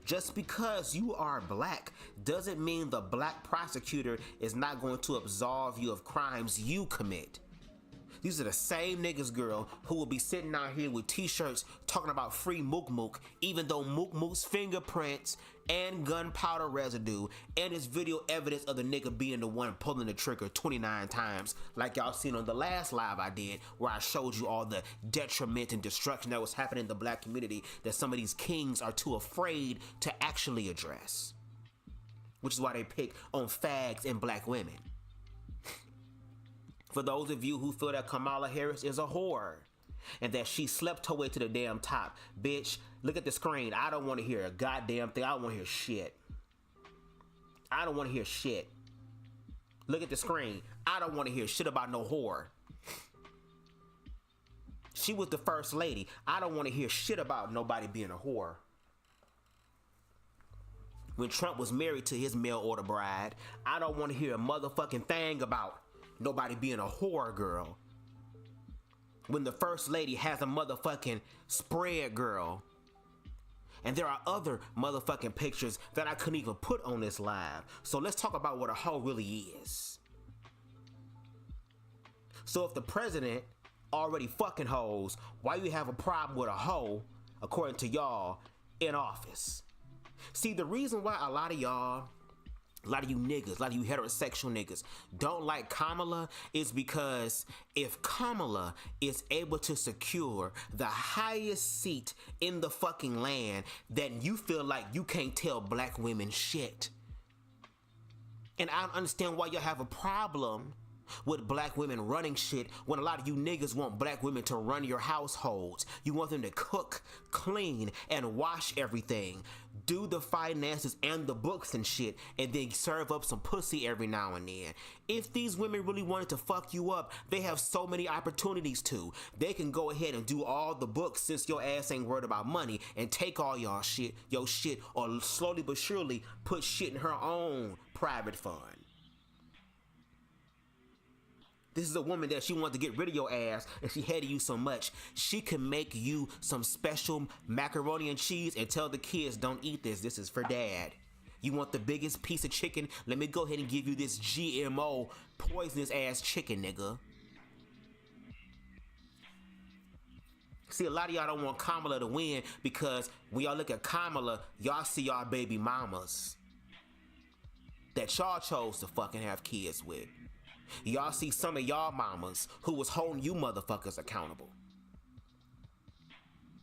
Just because you are black doesn't mean the black prosecutor is not going to absolve you of crimes you commit. These are the same niggas, girl, who will be sitting out here with t-shirts talking about free Mook Mook, even though Mook Mook's fingerprints and gunpowder residue and his video evidence of the nigga being the one pulling the trigger 29 times, like y'all seen on the last live I did, where I showed you all the detriment and destruction that was happening in the black community that some of these kings are too afraid to actually address. Which is why they pick on fags and black women. For those of you who feel that Kamala Harris is a whore and that she slept her way to the damn top, bitch, look at the screen. I don't want to hear a goddamn thing. I don't want to hear shit. I don't want to hear shit. Look at the screen. I don't want to hear shit about no whore. She was the first lady. I don't want to hear shit about nobody being a whore. When Trump was married to his mail order bride, I don't want to hear a motherfucking thing about nobody being a whore, girl. When the first lady has a motherfucking spread, girl. And there are other motherfucking pictures that I couldn't even put on this live. So let's talk about what a hoe really is. So if the president already fucking hoes, why you have a problem with a hoe, according to y'all, in office? See, the reason why a lot of y'all, a lot of you niggas, a lot of you heterosexual niggas don't like Kamala is because if Kamala is able to secure the highest seat in the fucking land, then you feel like you can't tell black women shit. And I don't understand why y'all have a problem with black women running shit when a lot of you niggas want black women to run your households. You want them to cook, clean, and wash everything. Do the finances and the books and shit, and then serve up some pussy every now and then. If these women really wanted to fuck you up, they have so many opportunities to. They can go ahead and do all the books since your ass ain't worried about money and take all your shit, or slowly but surely put shit in her own private fund. This is a woman that she wanted to get rid of your ass and she hated you so much. She can make you some special macaroni and cheese and tell the kids, don't eat this. This is for dad. You want the biggest piece of chicken? Let me go ahead and give you this GMO poisonous ass chicken, nigga. See, a lot of y'all don't want Kamala to win because when y'all look at Kamala, y'all see y'all baby mamas that y'all chose to fucking have kids with. Y'all see some of y'all mamas who was holding you motherfuckers accountable.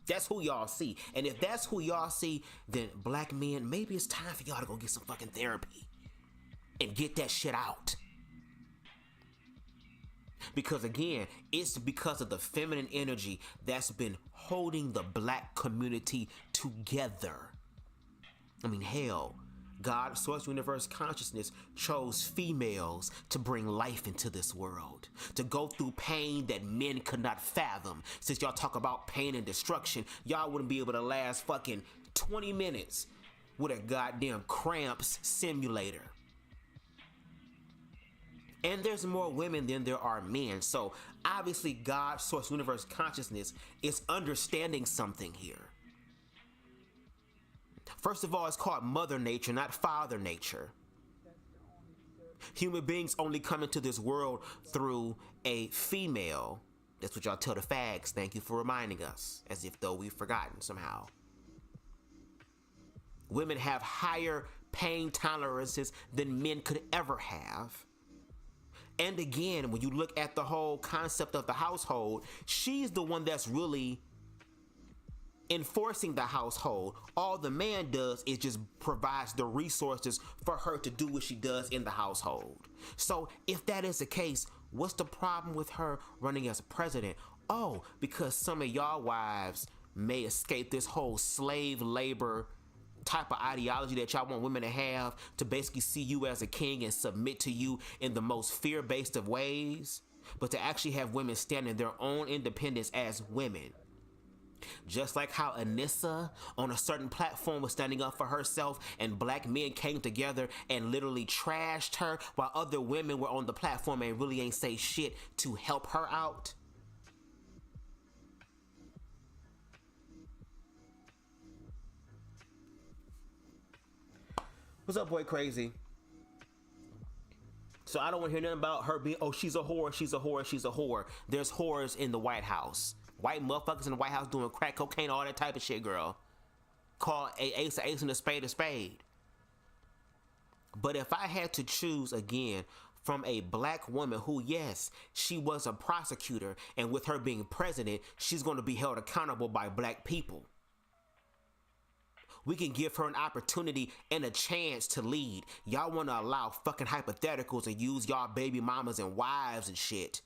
That's who y'all see. And if that's who y'all see, then black men, maybe it's time for y'all to go get some fucking therapy and get that shit out. Because again, it's because of the feminine energy that's been holding the black community together. I mean, hell, God, Source Universe Consciousness chose females to bring life into this world, to go through pain that men could not fathom. Since y'all talk about pain and destruction, y'all wouldn't be able to last fucking 20 minutes with a goddamn cramps simulator. And there's more women than there are men. So obviously God, Source Universe Consciousness is understanding something here. First of all, it's called Mother Nature, not Father Nature. Human beings only come into this world through a female. That's what y'all tell the fags. Thank you for reminding us, as if though we've forgotten somehow. Women have higher pain tolerances than men could ever have. And again, when you look at the whole concept of the household, she's the one that's really enforcing the household. All the man does is just provides the resources for her to do what she does in the household. So if that is the case, what's the problem with her running as president? Oh, because some of y'all wives may escape this whole slave labor type of ideology that y'all want women to have, to basically see you as a king and submit to you in the most fear-based of ways, but to actually have women stand in their own independence as women. Just like how Anissa on a certain platform was standing up for herself and black men came together and literally trashed her while other women were on the platform and really ain't say shit to help her out. What's up, boy Crazy? So I don't want to hear nothing about her being, oh, she's a whore, she's a whore, she's a whore. There's whores in the White House. White motherfuckers in the White House doing crack cocaine, all that type of shit, girl. Call a ace and a spade a spade. But if I had to choose again from a black woman who, yes, she was a prosecutor, and with her being president, she's going to be held accountable by black people. We can give her an opportunity and a chance to lead. Y'all want to allow fucking hypotheticals and use y'all baby mamas and wives and shit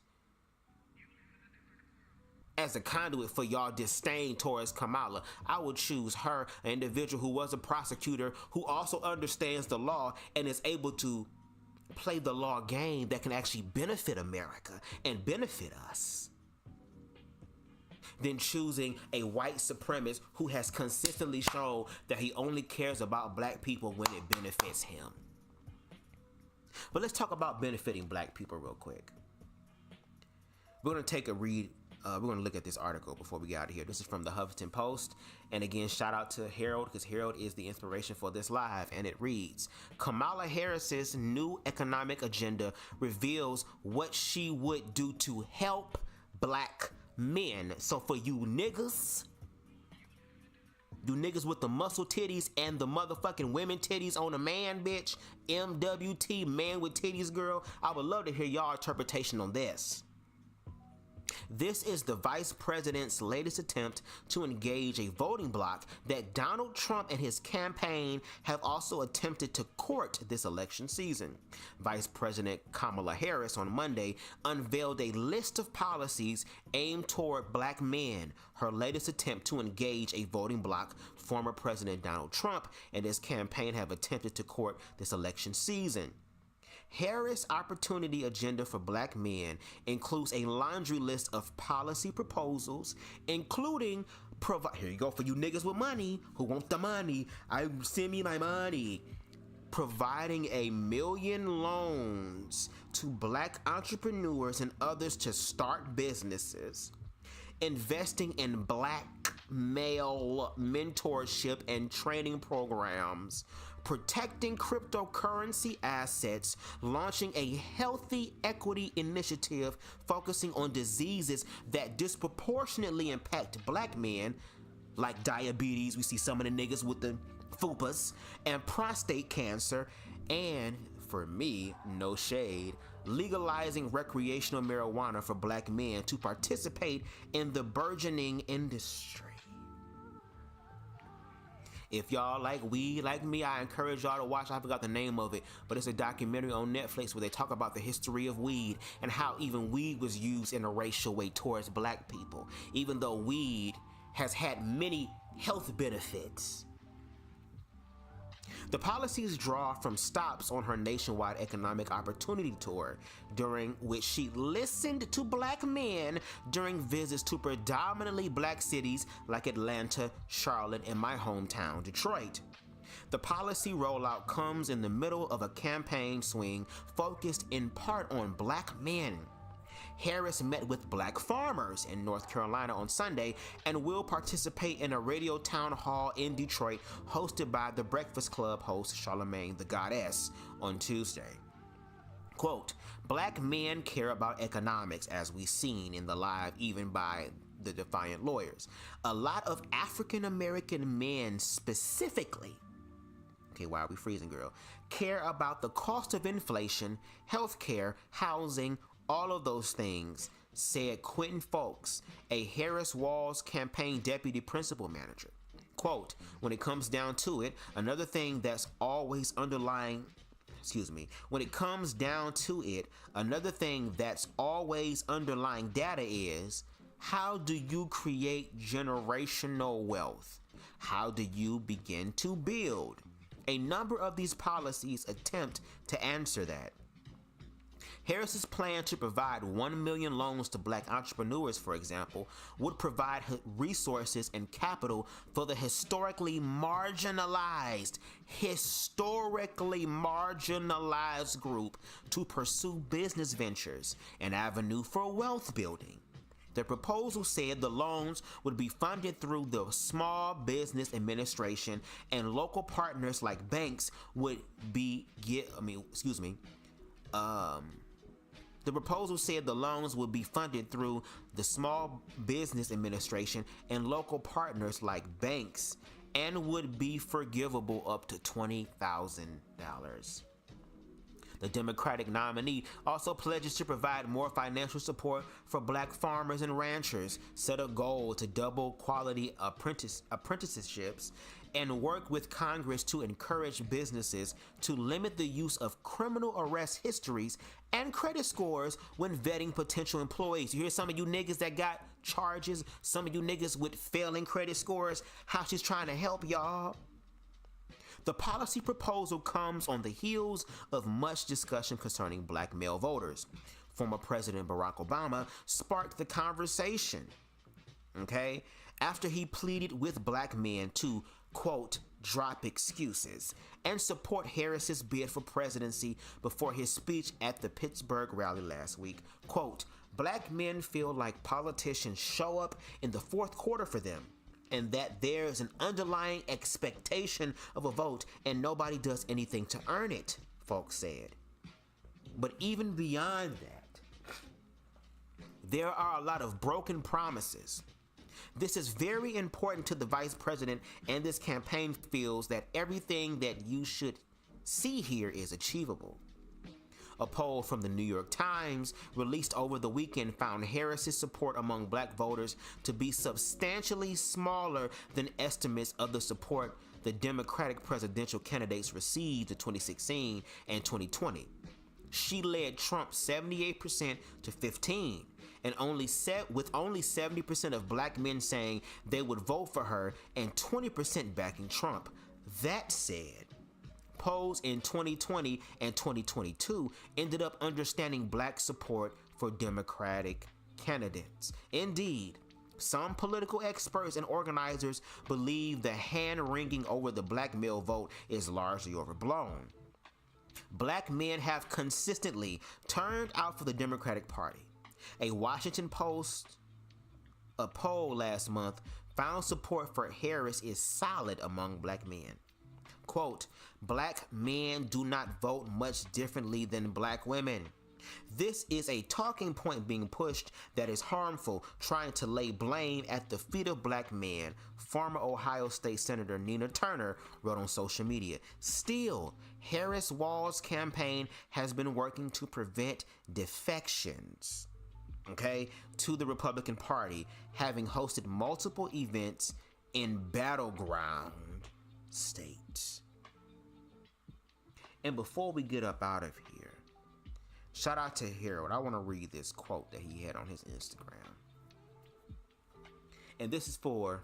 as a conduit for y'all disdain towards Kamala. I would choose her, an individual who was a prosecutor, who also understands the law and is able to play the law game that can actually benefit America and benefit us, than choosing a white supremacist who has consistently shown that he only cares about black people when it benefits him. But let's talk about benefiting black people real quick. We're going to take a read. We're going to look at this article before we get out of here. This is from the Huffington Post. And again, shout out to Harold, because Harold is the inspiration for this live. And it reads, Kamala Harris's new economic agenda reveals what she would do to help black men. So for you niggas, you niggas with the muscle titties and the motherfucking women titties on a man, bitch, MWT, man with titties, girl, I would love to hear y'all interpretation on this. This is the vice president's latest attempt to engage a voting bloc that Donald Trump and his campaign have also attempted to court this election season. Vice President Kamala Harris on Monday unveiled a list of policies aimed toward black men, her latest attempt to engage a voting bloc former President Donald Trump and his campaign have attempted to court this election season. Harris' opportunity agenda for black men includes a laundry list of policy proposals, including here you go for you niggas with money who want the money. Send me my money. Providing 1 million loans to black entrepreneurs and others to start businesses. Investing in black male mentorship and training programs. Protecting cryptocurrency assets, launching a healthy equity initiative focusing on diseases that disproportionately impact black men, like diabetes, we see some of the niggas with the fupas, and prostate cancer, and, for me, no shade, legalizing recreational marijuana for black men to participate in the burgeoning industry. If y'all like weed like me, I encourage y'all to watch, I forgot the name of it, but it's a documentary on Netflix where they talk about the history of weed and how even weed was used in a racial way towards black people, even though weed has had many health benefits. The policies draw from stops on her nationwide economic opportunity tour, during which she listened to black men during visits to predominantly black cities like Atlanta, Charlotte, and my hometown, Detroit. The policy rollout comes in the middle of a campaign swing focused in part on black men. Harris met with black farmers in North Carolina on Sunday and will participate in a radio town hall in Detroit hosted by the Breakfast Club host Charlamagne the Goddess on Tuesday. Quote, black men care about economics, as we've seen in the live even by the Defiant lawyers. A lot of African American men specifically, okay, why are we freezing, girl, care about the cost of inflation, healthcare, housing, all of those things. said Quentin Folks, a Harris Walls campaign deputy principal manager. Quote, when it comes down to it, another thing that's always underlying data is, how do you create generational wealth? How do you begin to build? A number of these policies attempt to answer that. Harris's plan to provide 1 million loans to black entrepreneurs, for example, would provide resources and capital for the historically marginalized group to pursue business ventures, an avenue for wealth building. The proposal said the loans would be funded through the Small Business Administration, and local partners like banks would be The proposal said the loans would be funded through the Small Business Administration and local partners like banks, and would be forgivable up to $20,000. The Democratic nominee also pledges to provide more financial support for black farmers and ranchers, set a goal to double quality apprenticeships, and work with Congress to encourage businesses to limit the use of criminal arrest histories and credit scores when vetting potential employees. You hear some of you niggas that got charges, some of you niggas with failing credit scores, how she's trying to help y'all. The policy proposal comes on the heels of much discussion concerning black male voters. Former President Barack Obama sparked the conversation, okay, after he pleaded with black men to, quote, drop excuses and support Harris's bid for presidency before his speech at the Pittsburgh rally last week. Quote, black men feel like politicians show up in the fourth quarter for them, and that there's an underlying expectation of a vote and nobody does anything to earn it, folks said. But even beyond that, there are a lot of broken promises. This is very important to the vice president, and this campaign feels that everything that you should see here is achievable. A poll from the New York Times released over the weekend found Harris's support among black voters to be substantially smaller than estimates of the support the Democratic presidential candidates received in 2016 and 2020. She led Trump 78% to 15%, and with only 70% of black men saying they would vote for her and 20% backing Trump. That said, polls in 2020 and 2022 ended up understanding black support for Democratic candidates. Indeed, some political experts and organizers believe the hand-wringing over the black male vote is largely overblown. Black men have consistently turned out for the Democratic Party. A Washington Post poll last month found support for Harris is solid among black men. Quote, black men do not vote much differently than black women. This is a talking point being pushed that is harmful, trying to lay blame at the feet of black men, former Ohio State Senator Nina Turner wrote on social media. Still, Harris Walls' campaign has been working to prevent defections, okay, to the Republican Party, having hosted multiple events in battleground states. And before we get up out of here, shout out to Harold. I want to read this quote that he had on his Instagram. And this is for,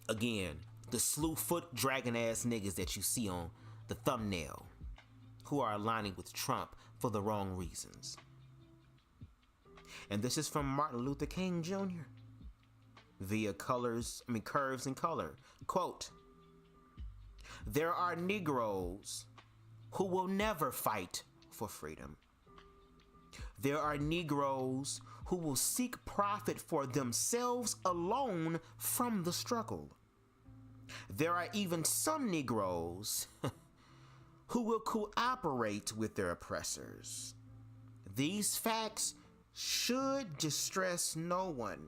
again, the slew foot dragon ass niggas that you see on the thumbnail who are aligning with Trump for the wrong reasons. And this is from Martin Luther King Jr. via Curves in Color. Quote, there are Negroes who will never fight for freedom. There are Negroes who will seek profit for themselves alone from the struggle. There are even some Negroes who will cooperate with their oppressors. These facts should distress no one.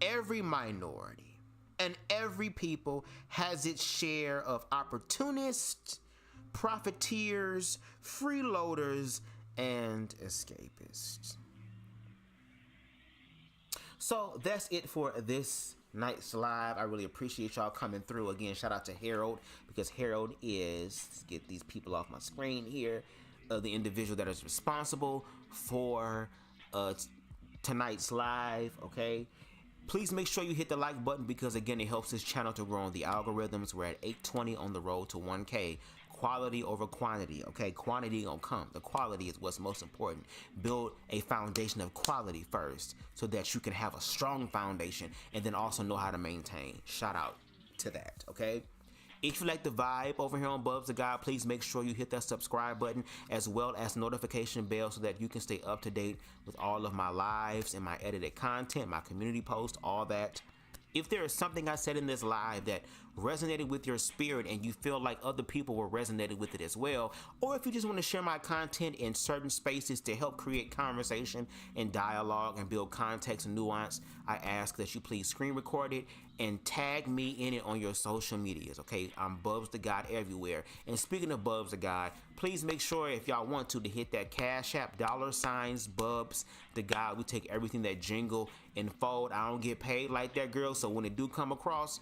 Every minority and every people has its share of opportunists, profiteers, freeloaders, and escapists. So that's it for this night's live. I really appreciate y'all coming through. Again, shout out to Harold, because Harold is, let's get these people off my screen here, the individual that is responsible for tonight's live. Okay, please make sure you hit the like button, because again, it helps this channel to grow on the algorithms. We're at 820 on the road to 1K. Quality over quantity. Okay, quantity gonna come. The quality is what's most important. Build a foundation of quality first, so that you can have a strong foundation and then also know how to maintain. Shout out to that. Okay, if you like the vibe over here on BubzDaGawd, please make sure you hit that subscribe button as well as notification bell, so that you can stay up to date with all of my lives and my edited content, my community posts, all that. If there is something I said in this live that resonated with your spirit and you feel like other people were resonating with it as well, or if you just want to share my content in certain spaces to help create conversation and dialogue and build context and nuance, I ask that you please screen record it and tag me in it on your social medias. Okay, I'm BubzDaGawd everywhere. And speaking of BubzDaGawd, please make sure, if y'all want to hit that Cash App, $BubzDaGawd. We take everything that jingle and fold. I don't get paid like that, girl, so when it do come across,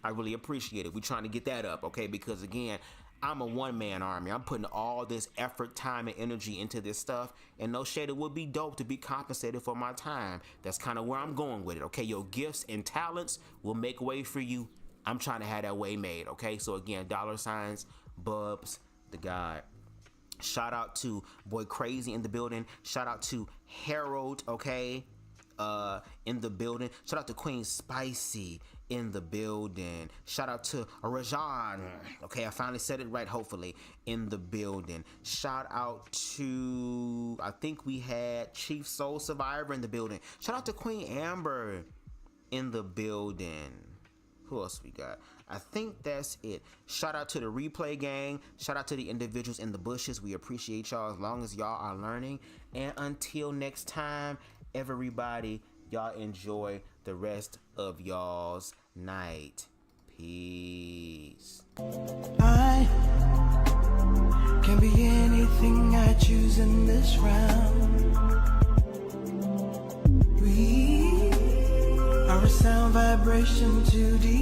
I really appreciate it. We're trying to get that up, okay? Because again, I'm a one-man army. I'm putting all this effort, time, and energy into this stuff, and no shade, it would be dope to be compensated for my time. That's kind of where I'm going with it, okay? Your gifts and talents will make way for you. I'm trying to have that way made, okay? So again, $BubzDaGawd. Shout out to Boy Crazy in the building. Shout out to Harold, okay? In the building. Shout out to Queen Spicy in the building. Shout out to Rajan. Okay, I finally said it right, hopefully, in the building. Shout out to, I think we had Chief Soul Survivor in the building. Shout out to Queen Amber in the building. Who else we got? I think that's it. Shout out to the replay gang. Shout out to the individuals in the bushes. We appreciate y'all as long as y'all are learning. And until next time, everybody, y'all enjoy the rest of y'all's night. Peace. I can be anything I choose in this round. We are a sound vibration too deep.